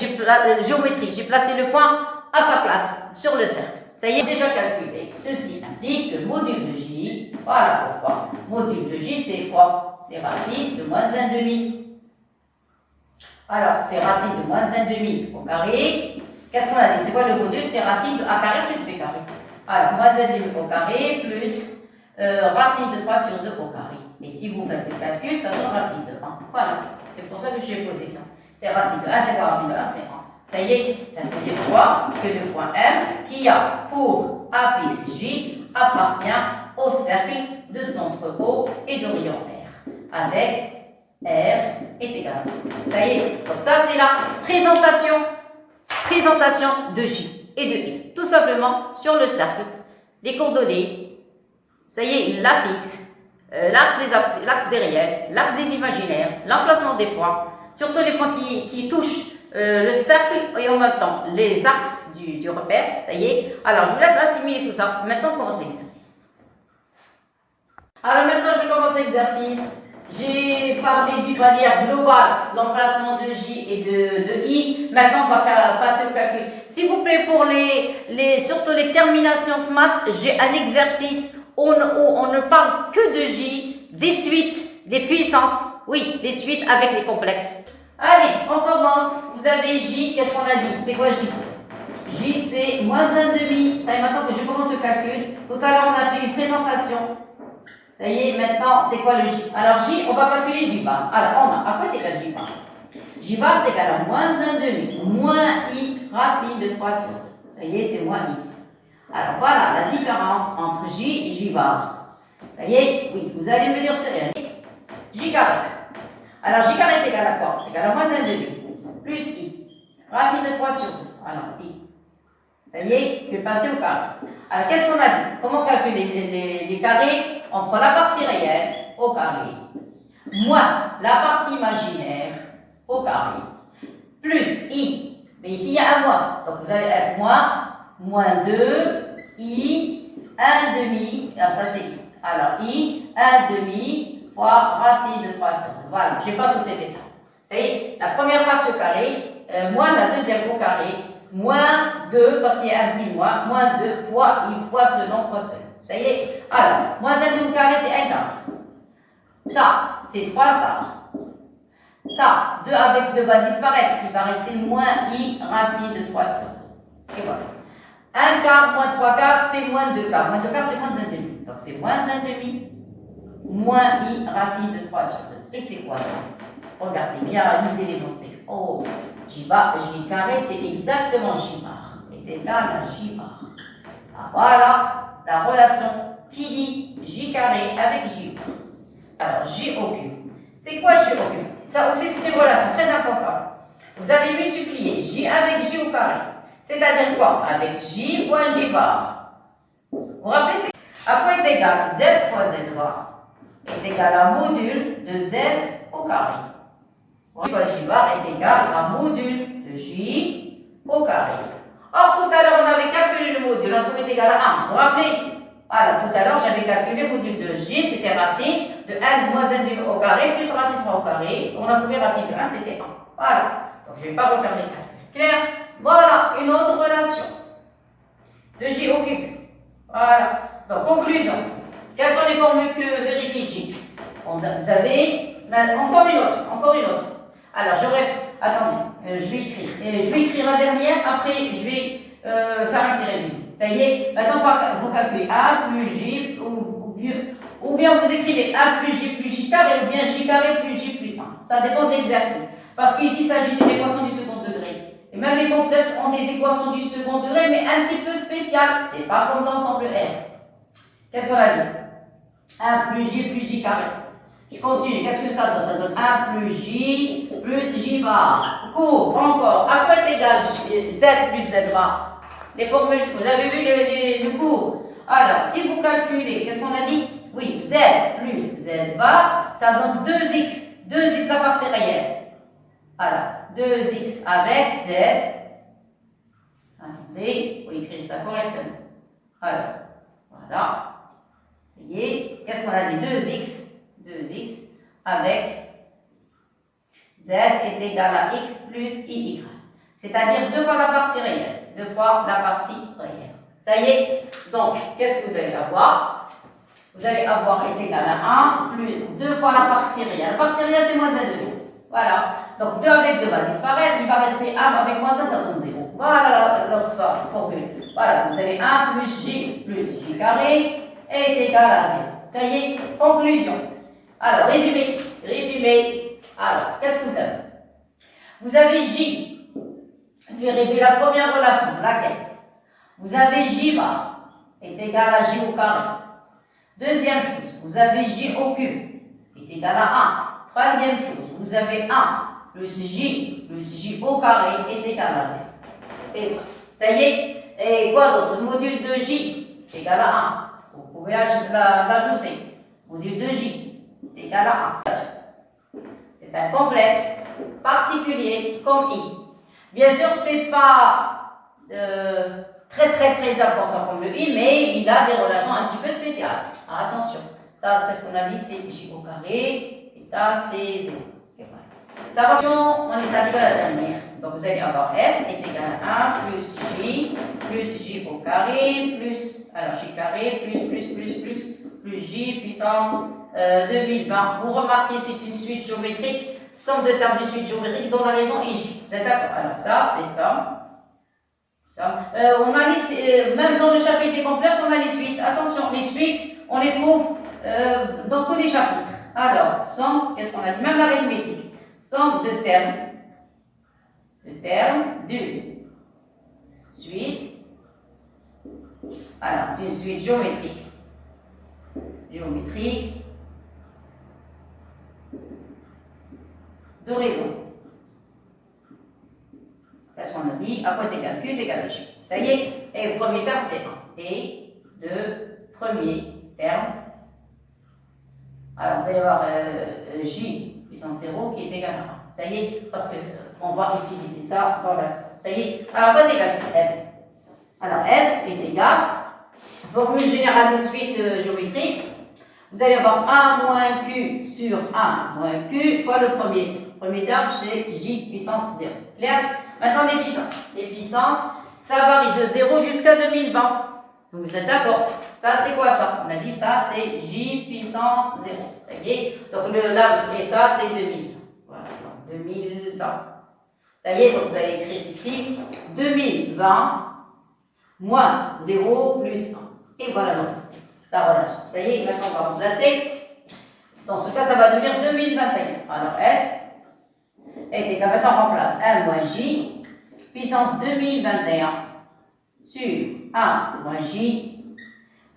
géométrique. J'ai placé le point à sa place, sur le cercle. Ça y est, déjà calculé. Ceci implique le module de J. Voilà pourquoi. Module de J, c'est quoi? C'est racine de moins 1,5. Alors, c'est racine de moins 1,5 au carré. Qu'est-ce qu'on a dit? C'est quoi le module? C'est racine de A carré plus B carré. Alors, moins 1,5 au carré plus racine de 3 sur 2 au carré. Et si vous faites le calcul, ça donne racine de 1. Voilà. C'est pour ça que j'ai posé ça. C'est racine de 1, c'est quoi racine de 1? C'est 1. Ça y est, ça veut dire quoi? Que le point M, qui a pour affixe J, appartient au cercle de centre O et d'horizon R, avec R est égal. Ça y est, donc ça c'est la présentation de J et de I. Tout simplement sur le cercle, les coordonnées, ça y est, l'affixe, l'axe des réels, l'axe des imaginaires, l'emplacement des points, surtout les points qui touchent le cercle et en même temps les axes du repère, ça y est. Alors je vous laisse assimiler tout ça. Maintenant on commence l'exercice. Alors maintenant je commence l'exercice. J'ai parlé d'une manière globale, l'emplacement de J et de I. Maintenant on va passer au calcul. S'il vous plaît, pour surtout les terminations SMAT, j'ai un exercice où on ne parle que de J, des suites, des puissances, oui, des suites avec les complexes. Allez, on commence. Vous avez J, qu'est-ce qu'on a dit? C'est quoi J? J, c'est moins 1,5. Ça y est, maintenant que je commence le calcul. Tout à l'heure, on a fait une présentation. Ça y est, maintenant, c'est quoi le J? Alors, J, on va calculer J bar. Alors, on a, à quoi est égal J bar? J bar est égal à moins 1,5. Moins I, racine de 3 sur 2. Ça y est, c'est moins ici. Alors, voilà la différence entre J et J bar. Ça y est, oui, vous allez me dire c'est rien. J carré. Alors, J carré est égal à quoi? Égal à moins 1,5 plus I. Racine de 3 sur 2. Alors, I. Ça y est, je vais passer au carré. Alors, qu'est-ce qu'on a dit? Comment calculer les carrés? On prend la partie réelle au carré, moins la partie imaginaire au carré, plus I. Mais ici, il y a un moins. Donc, vous allez être moins 2, I, 1,5. Alors, ça, c'est I. Alors, I, 1,5 fois racine de 3 sur 2. Voilà, je n'ai pas sauté d'état. Ça y est, la première partie au carré, moins la deuxième au carré, moins 2, parce qu'il y a un signe moins 2 fois I fois ce nom fois ce nom. Ça y est. Alors, moins 1,5 au carré, c'est 1 quart. Ça, c'est 3 quarts. Ça, 2 avec 2 va disparaître. Il va rester moins I racine de 3 sur 2. Et voilà. 1 quart moins 3 quarts, c'est moins 2 quarts. Moins 2 quarts, c'est moins 1,5. Donc, c'est moins 1,5 moins I racine de 3 sur 2. Et c'est quoi ça? Regardez bien, lisez les mots. Oh, J carré, c'est exactement J bar. Est égal à J bar. Ah, voilà la relation qui dit J carré avec J bar. Alors, J au cube. C'est quoi J au cube? Ça aussi, c'est une relation très importante. Vous allez multiplier J avec J au carré. C'est-à-dire quoi? Avec J fois J bar. Vous vous rappelez, à quoi est égal Z fois Z bar? Est égal à module de Z au carré. J fois J bar est égal à module de J au carré. Or, tout à l'heure, on avait calculé le module, on trouvait égal à 1. Vous vous rappelez? Voilà, tout à l'heure, j'avais calculé le module de J, c'était racine de 1 de moins 1,5 au carré plus racine 3 au carré. On a trouvé racine de 1, c'était 1. Voilà. Donc, je ne vais pas refaire les calculs. Clair? Voilà, une autre relation de J au cube. Voilà. Donc, conclusion. Quelles sont les formules que vérifie J? Vous avez encore une autre. Alors, attendez, je vais écrire la dernière, après je vais faire un petit résumé. Ça y est, maintenant vous calculez A plus J, ou bien vous écrivez A plus J carré, ou bien J carré plus J plus 1. Ça dépend de l'exercice. Parce qu'ici, il s'agit d'une équation du second degré. Et même les complexes ont des équations du second degré, mais un petit peu spéciales. C'est pas comme d'ensemble R. Qu'est-ce qu'on a dit? 1 plus J carré. Je continue. Qu'est-ce que ça donne? Ça donne 1 plus J bar. Cours, encore. À quoi est égal Z plus Z bar? Les formules, vous avez vu le cours. Alors, si vous calculez, qu'est-ce qu'on a dit? Oui, Z plus Z bar, ça donne 2x. 2x la partie réelle. Alors, 2x avec Z. Attendez, il faut écrire ça correctement. Alors, voilà. Ça y est. Qu'est-ce qu'on a dit? 2x avec Z est égal à x plus y. C'est-à-dire 2 fois la partie réelle. 2 fois la partie réelle. Ça y est. Donc, qu'est-ce que vous allez avoir? Vous allez avoir est égal à 1 plus 2 fois la partie réelle. La partie réelle, c'est moins 1,5. Voilà. Donc, 2 avec 2 va disparaître. Il va rester 1 avec moins 1, ça donne 0. Voilà l'autre formule. Voilà. Vous avez 1 plus J carré est égal à 0. Ça y est. Conclusion. Alors, résumé. Alors, qu'est-ce que vous avez? Vous avez J. Vérifiez la première relation. Laquelle? Vous avez J bar est égal à J au carré. Deuxième chose, vous avez J au cube est égal à 1. Troisième chose, vous avez 1 plus J au carré est égal à 0. Et voilà. Ça y est. Et quoi d'autre? Le module de J est égal à 1. Vous pouvez l'ajouter. Module de J est égal à 1. C'est un complexe particulier comme I. Bien sûr, ce n'est pas très important comme le I, mais il a des relations un petit peu spéciales. Alors, attention, ça, qu'est-ce qu'on a dit? C'est J au carré, et ça, c'est 0. Et voilà. Ça va, on est arrivé à la dernière. Donc, vous allez avoir S est égal à 1 plus J au carré, plus, alors J carré, plus J puissance 2020. Vous remarquez, c'est une suite géométrique, somme de termes de suite géométrique dont la raison est J. Vous êtes d'accord? Alors, ça, c'est ça. On a même dans le chapitre des complexes, on a les suites. Attention, les suites, on les trouve dans tous les chapitres. Alors, somme, qu'est-ce qu'on a dit? Même l'arithmétique. Somme de termes d'une suite. Alors, d'une suite géométrique. De raison. Qu'est-ce qu'on a dit? À quoi est égal Q est égal à J. Ça y est. Et le premier terme, c'est 1. Et deux premiers termes. Alors, vous allez avoir J puissance 0 qui est égal à 1. Ça y est, parce qu'on va utiliser ça dans la somme. Ça y est. Alors, à quoi est égal S? Alors, S est égal, formule générale de suite géométrique. Vous allez avoir 1 moins Q sur 1 moins Q fois le premier terme, c'est J puissance 0. Clair? Maintenant, les puissances. Les puissances, ça varie de 0 jusqu'à 2020. Donc, vous êtes d'accord? Ça, c'est quoi ça? On a dit ça, c'est J puissance 0. Très bien. Donc, et ça, c'est 2000. Voilà, 2020. Ça y est, donc vous allez écrire ici 2020 moins 0 plus 1. Et voilà donc la relation. Ça y est, maintenant, on va remplacer. Dans ce cas, ça va devenir 2021. Alors, S est égal, maintenant, on remplace 1 moins J puissance 2021 sur 1 moins J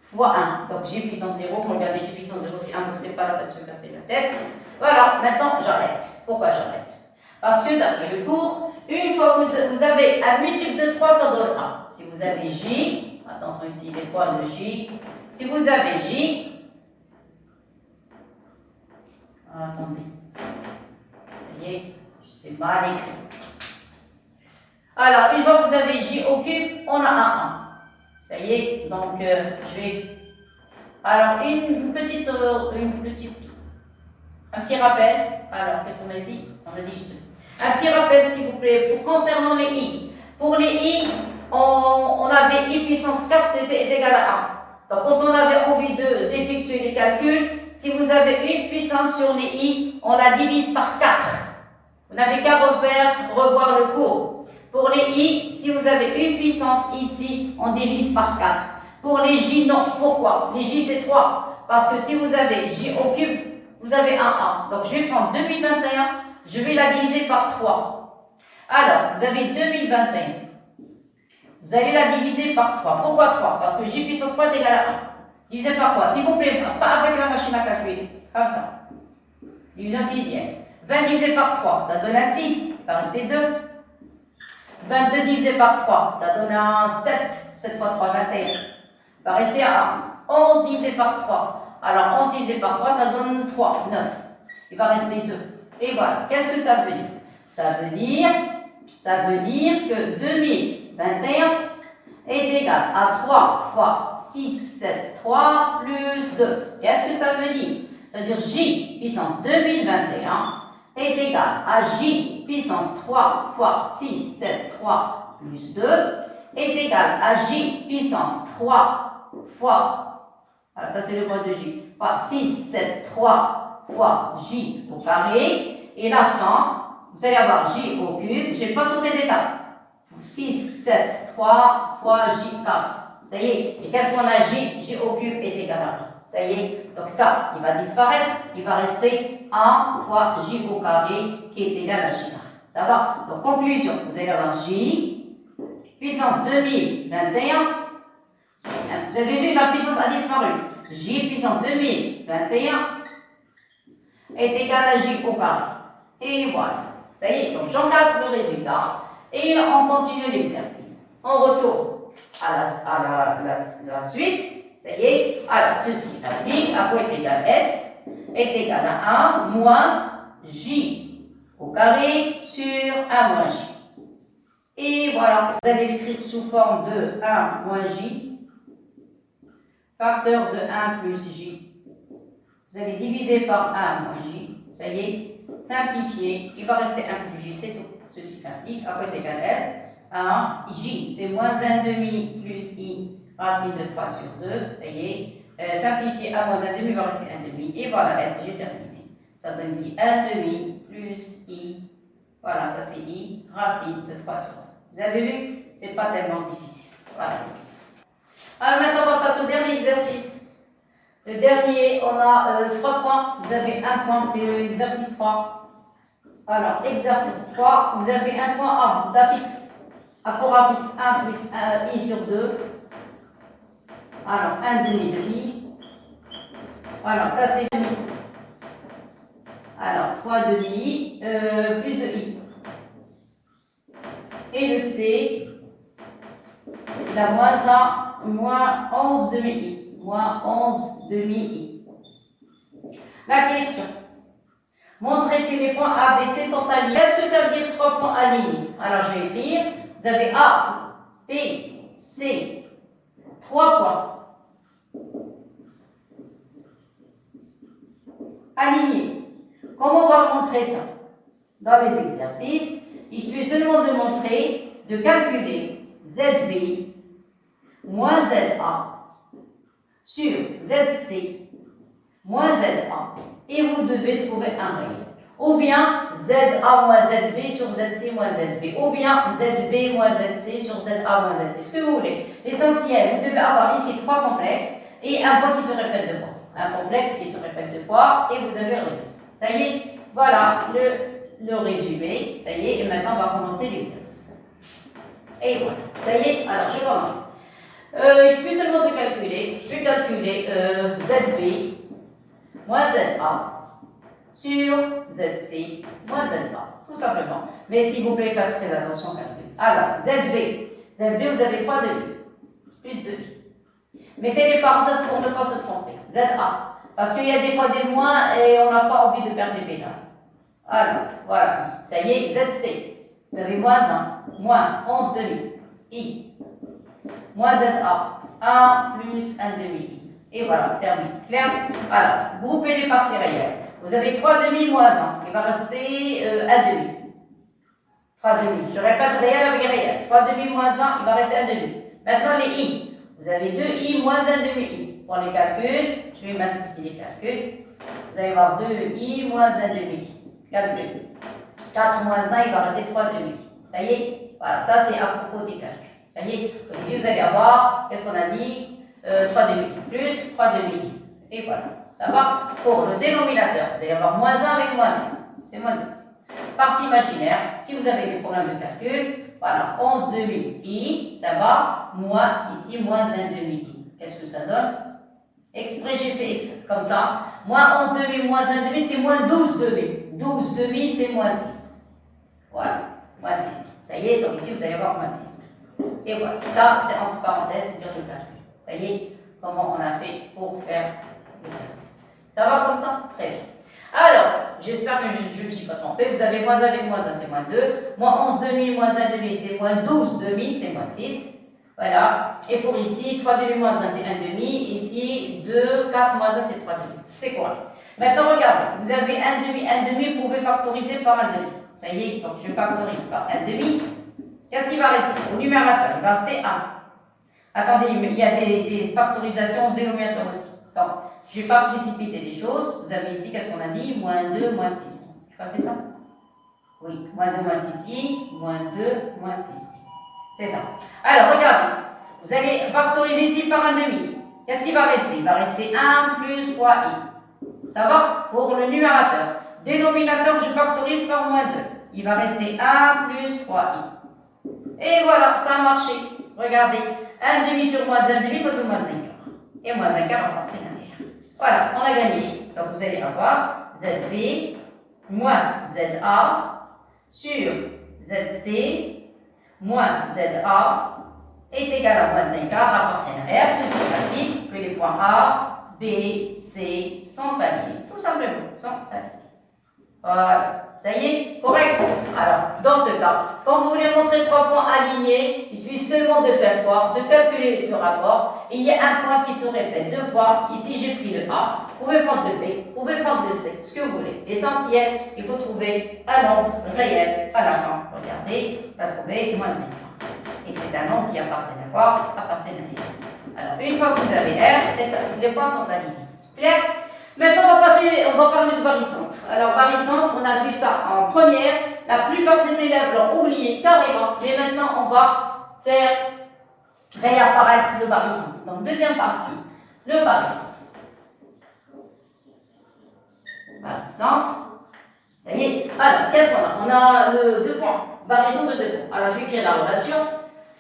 fois 1. Donc, J puissance 0, regardez, J puissance 0, c'est 1, donc c'est pas la peine de se casser la tête. Voilà, maintenant, j'arrête. Pourquoi j'arrête? Parce que, d'après le cours, une fois que vous avez un multiple de 3, ça donne 1. Si vous avez J, attention ici, les points de J. Si vous avez J, attendez, ça y est, je sais mal écrit. Alors, une fois que vous avez J au cube, on a un 1. Ça y est, donc je vais. Alors, un petit rappel. Alors, qu'est-ce qu'on a ici? On a dit un petit rappel, s'il vous plaît, concernant les I. Pour les I, on avait I puissance 4 était égal à 1. Donc, quand on avait envie d'effectuer les calculs, si vous avez une puissance sur les I, on la divise par 4. Vous n'avez qu'à revoir le cours. Pour les I, si vous avez une puissance ici, on divise par 4. Pour les J, non. Pourquoi? Les J, c'est 3. Parce que si vous avez J au cube, vous avez un 1. Donc, je vais prendre 2021, je vais la diviser par 3. Alors, vous avez 2021. Vous allez la diviser par 3. Pourquoi 3? Parce que j puissance 3 est égal à 1. Divisé par 3. S'il vous plaît, pas avec la machine à calculer. Comme ça. Division quotidienne. 20 divisé par 3, ça donne un 6. Il va rester 2. 22 divisé par 3, ça donne un 7. 7 fois 3, 21. Il va rester un 11 divisé par 3. Alors 11 divisé par 3, ça donne 3, 9. Il va rester 2. Et voilà. Qu'est-ce que ça veut dire? Ça veut dire que 2021 est égal à 3 fois 6, 7, 3 plus 2. Qu'est-ce que ça veut dire? Ça veut dire J puissance 2021 est égal à J puissance 3 fois 6, 7, 3 plus 2 est égal à J puissance 3 fois, alors ça c'est le point de J, fois 6, 7, 3 fois J au carré, et la fin, vous allez avoir J au cube, je ne vais pas sauter d'étape, 6, 7, 3 fois J carré, ça y est, et qu'est-ce qu'on a J? J au cube est égal à 1. Ça y est, donc ça, il va disparaître, il va rester 1 fois J au carré qui est égal à J carré. Ça va? Donc conclusion, vous allez avoir J, puissance 2021, vous avez vu, la puissance a disparu. J puissance 2021 est égal à J au carré. Et voilà. Ça y est, donc j'encadre le résultat et on continue l'exercice. On retourne à la suite. Ça y est, alors ceci applique, à quoi est égal S est égal à 1 moins J au carré sur 1 moins J. Et voilà, vous allez l'écrire sous forme de 1 moins J, facteur de 1 plus J. Vous allez diviser par 1 moins J, ça y est, simplifier, il va rester 1 plus J, c'est tout. Ceci applique, à quoi est égal S, 1, J, c'est moins 1 demi plus I. Racine de 3 sur 2, ça y est, simplifier 1 moins 1 demi va rester 1 demi, et voilà, S, j'ai terminé. Ça donne ici 1 demi plus I, voilà, ça c'est I, racine de 3 sur 2. Vous avez vu? C'est pas tellement difficile. Voilà. Alors maintenant, on va passer au dernier exercice. Le dernier, on a 3 points, vous avez 1 point, c'est l'exercice 3. Alors, exercice 3, vous avez 1 point A, d'affixe. A pour A fixe 1 plus 1 I sur 2. Alors, 1 demi de I. Voilà, ça c'est demi. Alors, 3 demi, plus de I. Et le C, la moins 1, moins 11 demi I. Moins 11 demi I. La question. Montrez que les points A, B, C sont alignés. Qu'est-ce que ça veut dire 3 points alignés? Alors, je vais écrire. Vous avez A, B, C, 3 points. Alignés. Comment on va montrer ça? Dans les exercices, il suffit seulement de montrer, de calculer ZB moins ZA sur ZC moins ZA et vous devez trouver un réel. Ou bien ZA moins ZB sur ZC moins ZB, ou bien ZB moins ZC sur ZA moins ZC, ce que vous voulez. L'essentiel, vous devez avoir ici 3 complexes et un point qui se répète 2 fois. Un complexe qui se répète 2 fois et vous avez le résultat. Ça y est, voilà le résumé. Ça y est, et maintenant on va commencer l'exercice. Et voilà, ça y est, alors je commence. Il suffit seulement de calculer. Je vais calculer ZB moins ZA sur ZC moins ZA, tout simplement. Mais s'il vous plaît, faites très attention au calcul. Alors, ZB, vous avez 3 demi, plus 2. Mettez les parenthèses pour ne pas se tromper. ZA, parce qu'il y a des fois des moins et on n'a pas envie de perdre les pétales. Alors, voilà, ça y est, ZC, vous avez moins 1, moins 11 demi, I, moins ZA, 1 plus 1 demi I. Et voilà, c'est terminé. Clair? Voilà, groupez-les par séries. Vous avez 3 demi moins 1, il va rester 1 demi. 3 demi, je répète réel avec réel. 3 demi moins 1, il va rester 1 demi. Maintenant les I, vous avez 2 I moins 1 demi I. Pour les calculs, je vais mettre ici les calculs. Vous allez avoir 2 I moins 1 demi I. Calcul. 4 moins 1, il va rester 3 demi. Ça y est? Voilà, ça c'est à propos des calculs. Ça y est? Donc ici vous allez avoir, qu'est-ce qu'on a dit? 3 demi plus 3 demi. Et voilà. Ça va? Pour le dénominateur, vous allez avoir moins 1 avec moins 1. C'est moins 2. Partie imaginaire, si vous avez des problèmes de calcul, voilà, 11 demi i, ça va, moins, ici, moins 1 demi i. Qu'est-ce que ça donne? Exprès, j'ai fait comme ça. Moins 11 demi, moins 1 demi, c'est moins 12 demi. 12 demi, c'est moins 6. Voilà, moins 6. Ça y est, donc ici, vous allez voir moins 6. Et voilà, ça, c'est entre parenthèses, c'est-à-dire le calcul. Ça y est, comment on a fait pour faire le calcul. Ça va comme ça? Très bien. Alors, j'espère que je ne me suis pas trompée. Vous avez moins 1 avec moins 1, c'est moins 2. Moins 11 demi, moins 1 demi, c'est moins 12 demi, c'est moins 6. Voilà. Et pour ici, 3 demi moins 1, c'est 1 demi. Ici, 2, 4 moins 1, c'est 3 demi. C'est quoi? Maintenant, regardez. Vous avez 1 demi, vous pouvez factoriser par 1 demi. Ça y est, donc je factorise par 1 demi. Qu'est-ce qui va rester? Au numérateur, il va rester 1. Attendez, il y a des factorisations au dénominateur aussi. Donc, je ne vais pas précipiter des choses. Vous avez ici, qu'est-ce qu'on a dit? Moins 2, moins 6. Je crois que c'est ça? Oui, moins 2, moins 6 i, moins 2, moins 6 i. C'est ça. Alors, regardez. Vous allez factoriser ici par 1 demi. Qu'est-ce qui va rester? Il va rester 1 plus 3i. Ça va? Pour le numérateur. Dénominateur, je factorise par moins 2. Il va rester 1 plus 3i. Et voilà, ça a marché. Regardez. 1 demi sur moins 1 demi, ça donne moins 5 quart. Et moins 1 quart en partie derrière. Voilà, on a gagné. Donc, vous allez avoir ZB moins ZA sur ZC moins ZA est égal à moins 5 quart à partie arrière. Ceci indique que les points A, B, C sont alignés. Tout simplement, sont alignés. Voilà. Ça y est, correct? Alors, dans ce cas, quand vous voulez montrer 3 points alignés, il suffit seulement de faire quoi? De calculer ce rapport. Et il y a un point qui se répète 2 fois. Ici, j'ai pris le A. Vous pouvez prendre le B. Vous pouvez prendre le C. Ce que vous voulez. L'essentiel, il faut trouver un nombre réel à la fin. Regardez, on va trouver moins 5. Et c'est un nombre qui appartient à quoi? Appartient à R. Alors, une fois que vous avez R, les points sont alignés. Clair? Maintenant, on va parler de barycentre. Alors, barycentre, on a vu ça en première. La plupart des élèves l'ont oublié carrément. Mais maintenant, on va faire réapparaître le barycentre. Donc, deuxième partie, le barycentre. Barycentre. Ça y est. Alors, qu'est-ce qu'on a? On a le 2 points. Barycentre de 2 points. Alors, je vais créer la relation.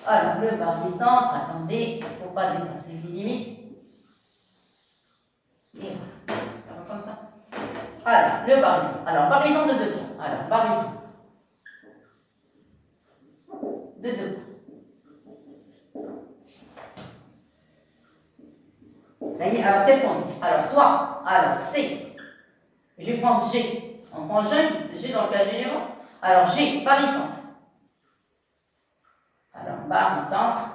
Alors, le barycentre, attendez, il ne faut pas dépasser les limites. Et voilà. Comme ça. Alors, le barycentre. Alors, barycentre de 2 points. Alors, barycentre de 2 points. Ça y est, alors qu'est-ce qu'on dit? Alors, soit, alors C, je vais prendre G. On prend G dans le cas général. Alors, G, barycentre. Alors, barycentre.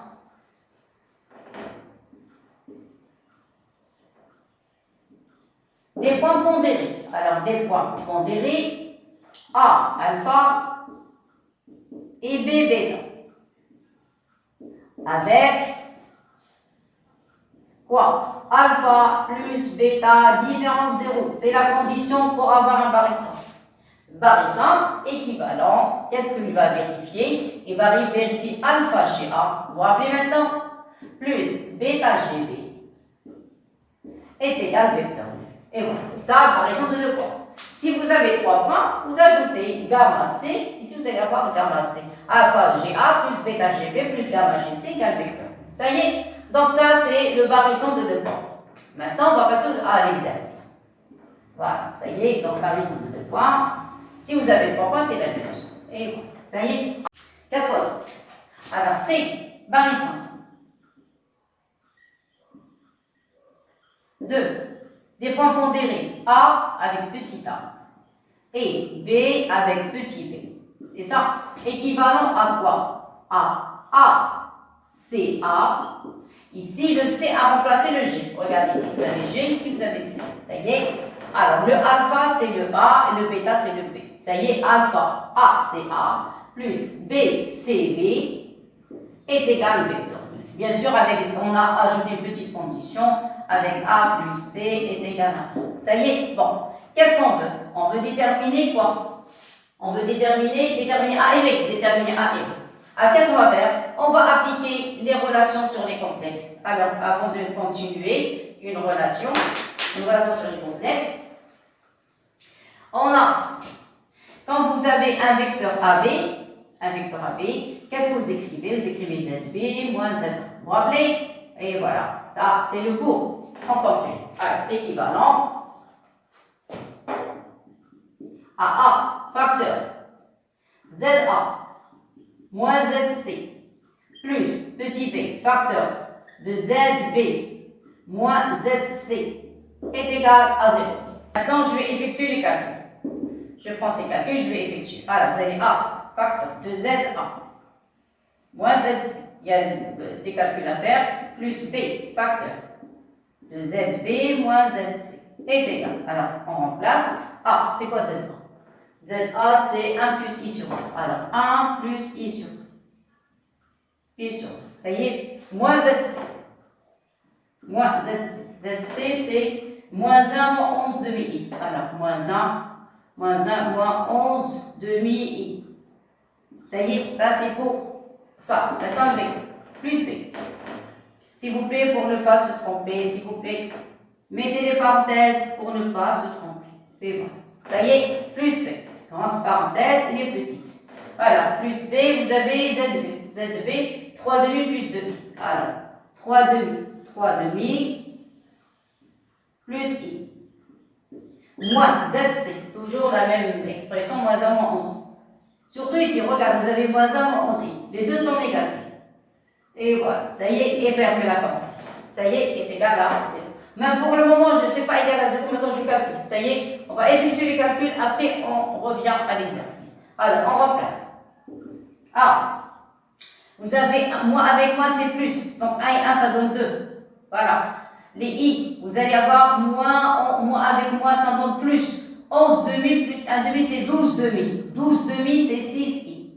Des points pondérés. Alors, des points pondérés, A, alpha, et B, bêta. Avec quoi? Alpha plus bêta, différence 0. C'est la condition pour avoir un barycentre. Barycentre équivalent, qu'est-ce qu'il va vérifier? Il va vérifier alpha chez A, vous vous rappelez maintenant? Plus bêta chez B est égal vecteur. Et voilà, ça, barycentre de 2 points. Si vous avez 3 points, vous ajoutez gamma C. Ici, vous allez avoir gamma C. Alpha GA plus bêta GB plus gamma GC égale vecteur. Ça y est? Donc ça, c'est le barycentre de 2 points. Maintenant, on va passer à l'exercice. Voilà, ça y est, donc barycentre de 2 points. Si vous avez 3 points, c'est la même chose. Et voilà, ça y est. Qu'est-ce qu'on a? Alors, C, barycentre. 2. Des points pondérés, A avec petit a et B avec petit b. C'est ça. Équivalent à quoi? A, C, A. Ici, le C a remplacé le G. Regardez, ici vous avez G, ici vous avez C. Ça y est. Alors, le alpha, c'est le A et le bêta, c'est le B. Ça y est, alpha, A, C, A, plus B, C, B est égal au vecteur. Bien sûr, on a ajouté une petite condition avec A plus B est égal à 1. Ça y est, bon. Qu'est-ce qu'on veut? On veut déterminer quoi? On veut déterminer A et B. Déterminer A et B. Alors, qu'est-ce qu'on va faire? On va appliquer les relations sur les complexes. Alors, avant de continuer, une relation sur les complexes. On a, Quand vous avez un vecteur AB, qu'est-ce que vous écrivez? Vous écrivez ZB moins Z1. Vous vous rappelez? Et voilà, ça c'est le cours. On continue. Alors, équivalent. AA, facteur ZA moins ZC plus petit b, facteur de ZB moins ZC est égal à 0. Maintenant, je vais effectuer les calculs. Je prends ces calculs, je vais effectuer. Alors, vous avez A, facteur de ZA moins ZC. Il y a des calculs à faire. Plus B, facteur de ZB moins ZC est égal. Alors, on remplace. A, c'est quoi ZA? ZA, c'est 1 plus I sur 2. Alors, 1 plus I sur 2. I sur 2. Ça y est, moins ZC. Moins ZC. ZC, c'est moins 1 moins 11 demi I. Alors, moins 1 moins 11 demi I. Ça y est, ça c'est pour ça. Maintenant, B. Plus B. S'il vous plaît, pour ne pas se tromper, s'il vous plaît, mettez des parenthèses pour ne pas se tromper. Et voilà. Ça y est, plus B. Entre parenthèses, les petites. Voilà, plus B, vous avez ZB. ZB, 3 demi plus 2. Alors, 3 demi, plus I. Moins ZC, toujours la même expression, moins 1, moins 11. Surtout ici, regarde, vous avez moins 1, moins 11 I. Les deux sont négatifs. Et voilà, ça y est, et fermez la parenthèse. Ça y est égal à 0. Même pour le moment, je ne sais pas égal à 0, maintenant je calcule. Ça y est, on va effectuer les calculs, après on revient à l'exercice. Alors, on remplace. A. Vous avez moins avec moins, c'est plus. Donc 1 et 1, ça donne 2. Voilà. Les I, vous allez avoir moins avec moins, ça donne plus. 11 demi plus 1 demi, c'est 12 demi. 12 demi, c'est 6 I.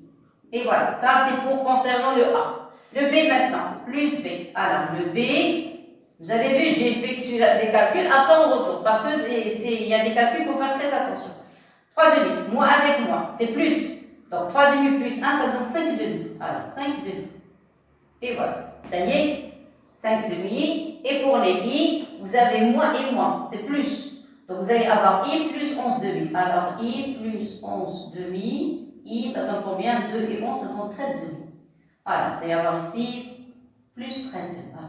Et voilà, ça c'est pour concernant le A. Le B maintenant, plus B. Alors le B, vous avez vu, j'ai effectué des calculs, après on retourne. Parce que il y a des calculs, il faut faire très attention. 3 demi, moins avec moins, c'est plus. Donc 3 demi plus 1, ça donne 5 demi. Alors 5 demi. Et voilà, ça y est, 5 demi. Et pour les I, vous avez moins et moins, c'est plus. Donc vous allez avoir I plus 11 demi. Alors I plus 11 demi, I ça donne combien? 2 et 11, ça donne 13 demi. Voilà, vous allez avoir ici plus 13 demi. Voilà.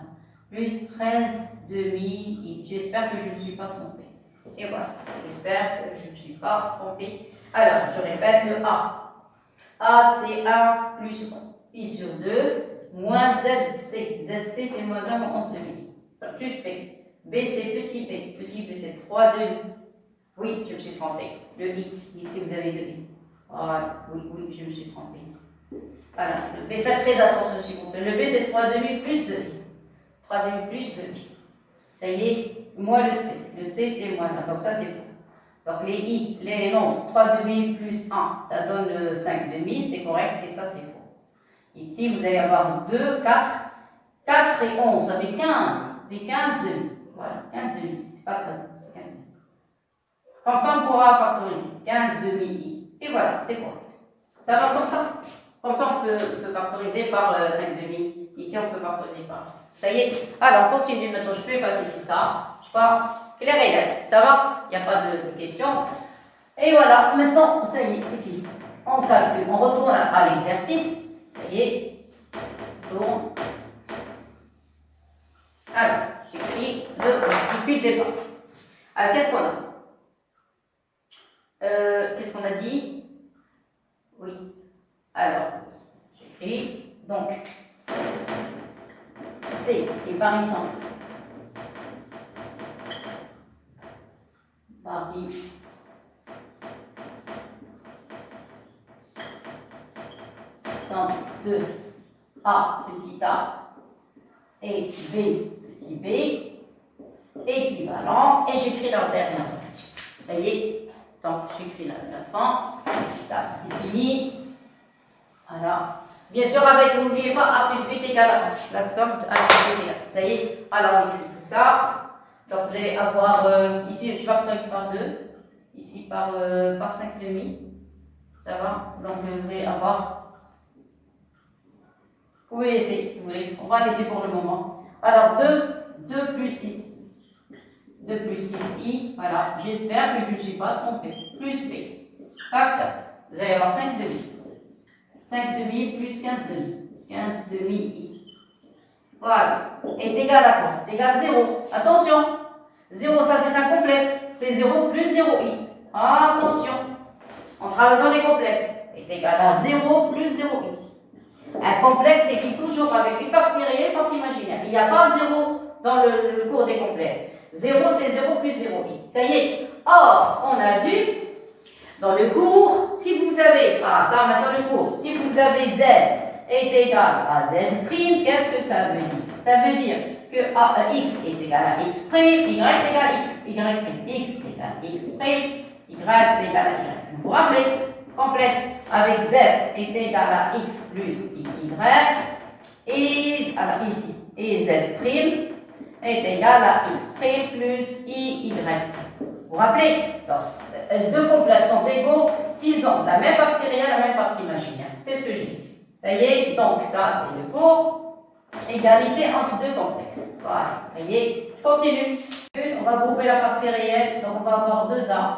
Plus 13 demi I. J'espère que je ne me suis pas trompée. Et voilà, j'espère que je ne me suis pas trompée. Alors, je répète le A. A, c'est 1 plus I sur 2, moins ZC. ZC, c'est moins 1 moins 11 demi. Plus B. B, c'est petit b. Petit b, c'est 3 demi. Oui, je me suis trompée. Le I. Ici, vous avez 2 I. Voilà. Oui, je me suis trompée ici. Voilà. Le B, faites très attention, s'il vous plaît. Le B, c'est 3 demi plus 2 I. 3 demi plus 2 I. Ça y est, moins le C. Le C, c'est moins 1. Donc, ça, c'est faux. Donc, les I, les nombres, 3 demi plus 1, ça donne 5 demi, c'est correct, et ça, c'est faux. Ici, vous allez avoir 2, 4. 4 et 11, ça fait 15. Ça fait 15 demi. Voilà, 15 demi. C'est pas 13, c'est 15 demi. Comme ça, on pourra factoriser. 15 demi I. Et voilà, c'est correct. Ça va comme ça? Comme ça, on peut factoriser par 5 demi. Ici, on peut factoriser par 2. Ça y est. Alors, on continue maintenant. Je peux effacer tout ça. Je sais pas. Clair et net. Ça va? Il n'y a pas de questions. Et voilà. Maintenant, ça y est, c'est fini. On calcule. On retourne à l'exercice. Ça y est. Tourne. Alors, j'écris depuis le départ. Alors, qu'est-ce qu'on a? Qu'est-ce qu'on a dit? Oui. Alors, j'écris. Donc, C et par exemple. Paris. Centre de A, petit a, et B, petit b, équivalent, et j'écris leur dernière relation. Vous voyez? Donc, j'écris la fin. Ça, c'est fini. Voilà. Bien sûr, avec, n'oubliez pas, A plus B est égal à la somme de A plus B est égal. Ça y est? Alors, on écrit tout ça. Donc, vous allez avoir, ici, je factorise par 2. Ici, par 5 demi. Ça va? Donc, vous allez avoir... Vous pouvez laisser, si vous voulez. On va laisser pour le moment. Alors, 2 plus 6. 2 plus 6i. Voilà. J'espère que je ne me suis pas trompée. Plus B. Facteur vous allez avoir 5 demi. 5 demi plus 15 demi. 15 demi i. Voilà. Est égal à quoi? Est égal à 0. Attention. 0, ça c'est un complexe. C'est 0 plus 0i. Attention. On travaille dans les complexes. Est égal à 0 plus 0i. Un complexe s'écrit toujours avec une partie réelle et une partie imaginaire. Il n'y a pas 0 dans le cours des complexes. 0, c'est 0 plus 0i. Ça y est. Or, on a vu dans le cours, si vous avez, ça maintenant le cours, si vous avez z est égal à z', qu'est-ce que ça veut dire? Ça veut dire que x est égal à x', y est égal à y', x égale à x', y est égal à y'. Vous vous rappelez, complexe avec z est égal à x plus y, et alors ici, et z' est égal à x' plus y. Vous vous rappelez? Donc, deux complexes sont égaux s'ils ont la même partie réelle, la même partie imaginaire. C'est ce que je dis ici. Ça y est, donc ça c'est le cours. Égalité entre deux complexes. Voilà, ça y est, je continue. On va grouper la partie réelle, donc on va avoir 2a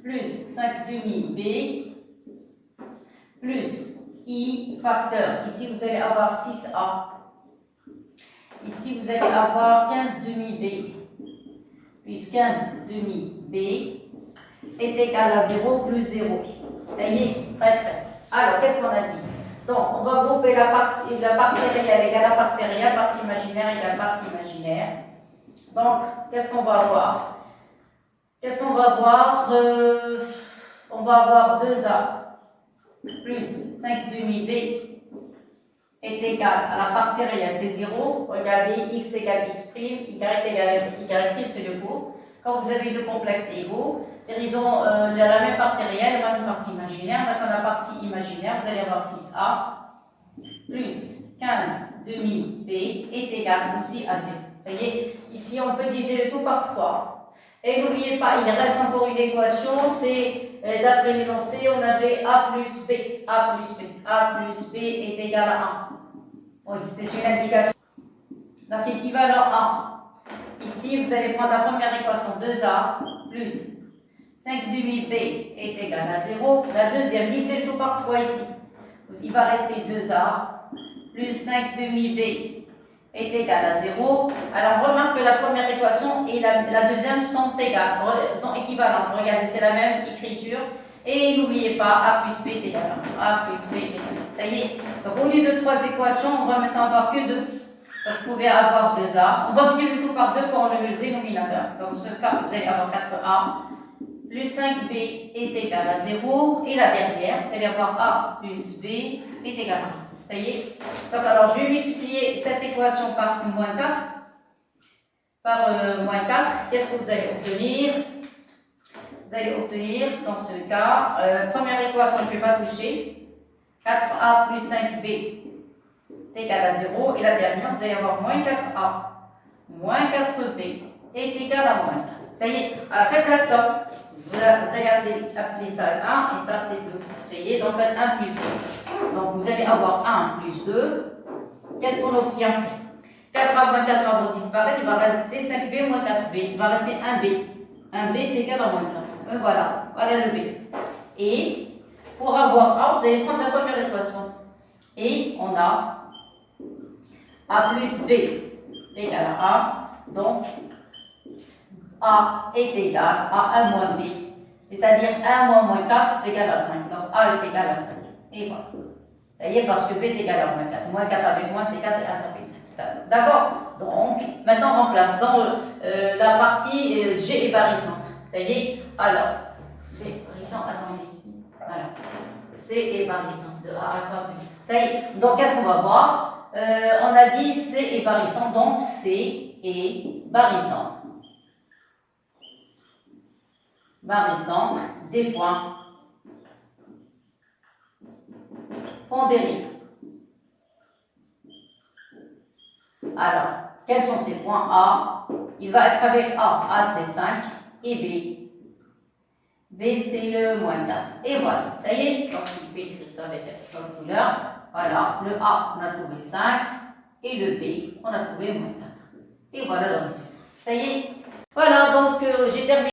plus 5 demi b plus i facteur. Ici vous allez avoir 6a. Ici vous allez avoir 15 demi b plus 15 demi b est égal à 0 plus 0. Ça y est, prêt. Alors, qu'est-ce qu'on a dit? Donc, on va grouper la partie réelle égale la partie réelle, partie imaginaire égale partie imaginaire. Donc, qu'est-ce qu'on va avoir? Qu'est-ce qu'on va avoir? On va avoir 2a plus 5 demi b est égal à la partie réelle, c'est 0. Regardez, x égale x', y égale y', c'est le cours. Quand vous avez deux complexes égaux, ils ont la même partie réelle, la même partie imaginaire. Maintenant, la partie imaginaire, vous allez avoir 6a plus 15 demi b est égal aussi à 0. Vous voyez, ici, on peut diviser le tout par 3. Et n'oubliez pas, il reste encore une équation, c'est d'après l'énoncé, on avait a plus b. a plus b est égal à 1. Oui, c'est une indication. Donc, équivalent à. Ici, vous allez prendre la première équation, 2a plus 5 demi b est égal à 0. La deuxième, divisez le tout par 3 ici. Il va rester 2a plus 5 demi b est égal à 0. Alors, remarque que la première équation et la deuxième sont égales, sont équivalentes. Regardez, c'est la même écriture. Et n'oubliez pas, a plus b est égal à 1. A plus b est égal à 1. Ça y est. Donc, au lieu de 3 équations, on va maintenant avoir que 2. Vous pouvez avoir 2a. On va multiplier le tout par 2 pour enlever le dénominateur. Donc, dans ce cas, vous allez avoir 4a plus 5b est égal à 0. Et la dernière, vous allez avoir a plus b est égal à 1. Ça y est. Donc, alors, je vais multiplier cette équation par moins 4. Par moins 4, qu'est-ce que vous allez obtenir? Vous allez obtenir, dans ce cas, première équation, je ne vais pas toucher. 4a plus 5b égal à 0, et la dernière, vous allez avoir moins 4a, moins 4b est égal à moins 4. Ça y est, faites la somme. Vous allez appeler ça 1, et ça c'est 2. Ça y est, donc faites 1 plus 2. Donc vous allez avoir 1 plus 2. Qu'est-ce qu'on obtient? 4a moins 4a vont disparaître, il va rester 5b moins 4b. Il va rester 1b. 1b est égal à moins 4. Voilà, voilà le b. Et pour avoir a, vous allez prendre la première équation. Et on a a plus b égale à a, donc a est égal à 1 moins b, c'est-à-dire 1 moins 4 c'est égal à 5, donc a est égal à 5, et voilà. Ça y est, parce que b est égal à moins 4, moins 4 avec moins c'est 4 et 1 ça fait 5. D'accord? Donc, maintenant on remplace dans la partie g est barycentre. Ça y est, alors, c barycentre, attendez ici, voilà, c est barycentre de a à b. Ça y est, donc qu'est-ce qu'on va voir? On a dit C est barycentre, donc C est barycentre. Barycentre des points pondérés. Alors, quels sont ces points A? Il va être avec A. A c'est 5 et B. B c'est le moins 4. Et voilà, ça y est, donc il peut écrire ça avec la couleur. Voilà, le A, on a trouvé 5, et le B, on a trouvé moins 4. Et voilà le résultat. Ça y est. Voilà, donc j'ai terminé.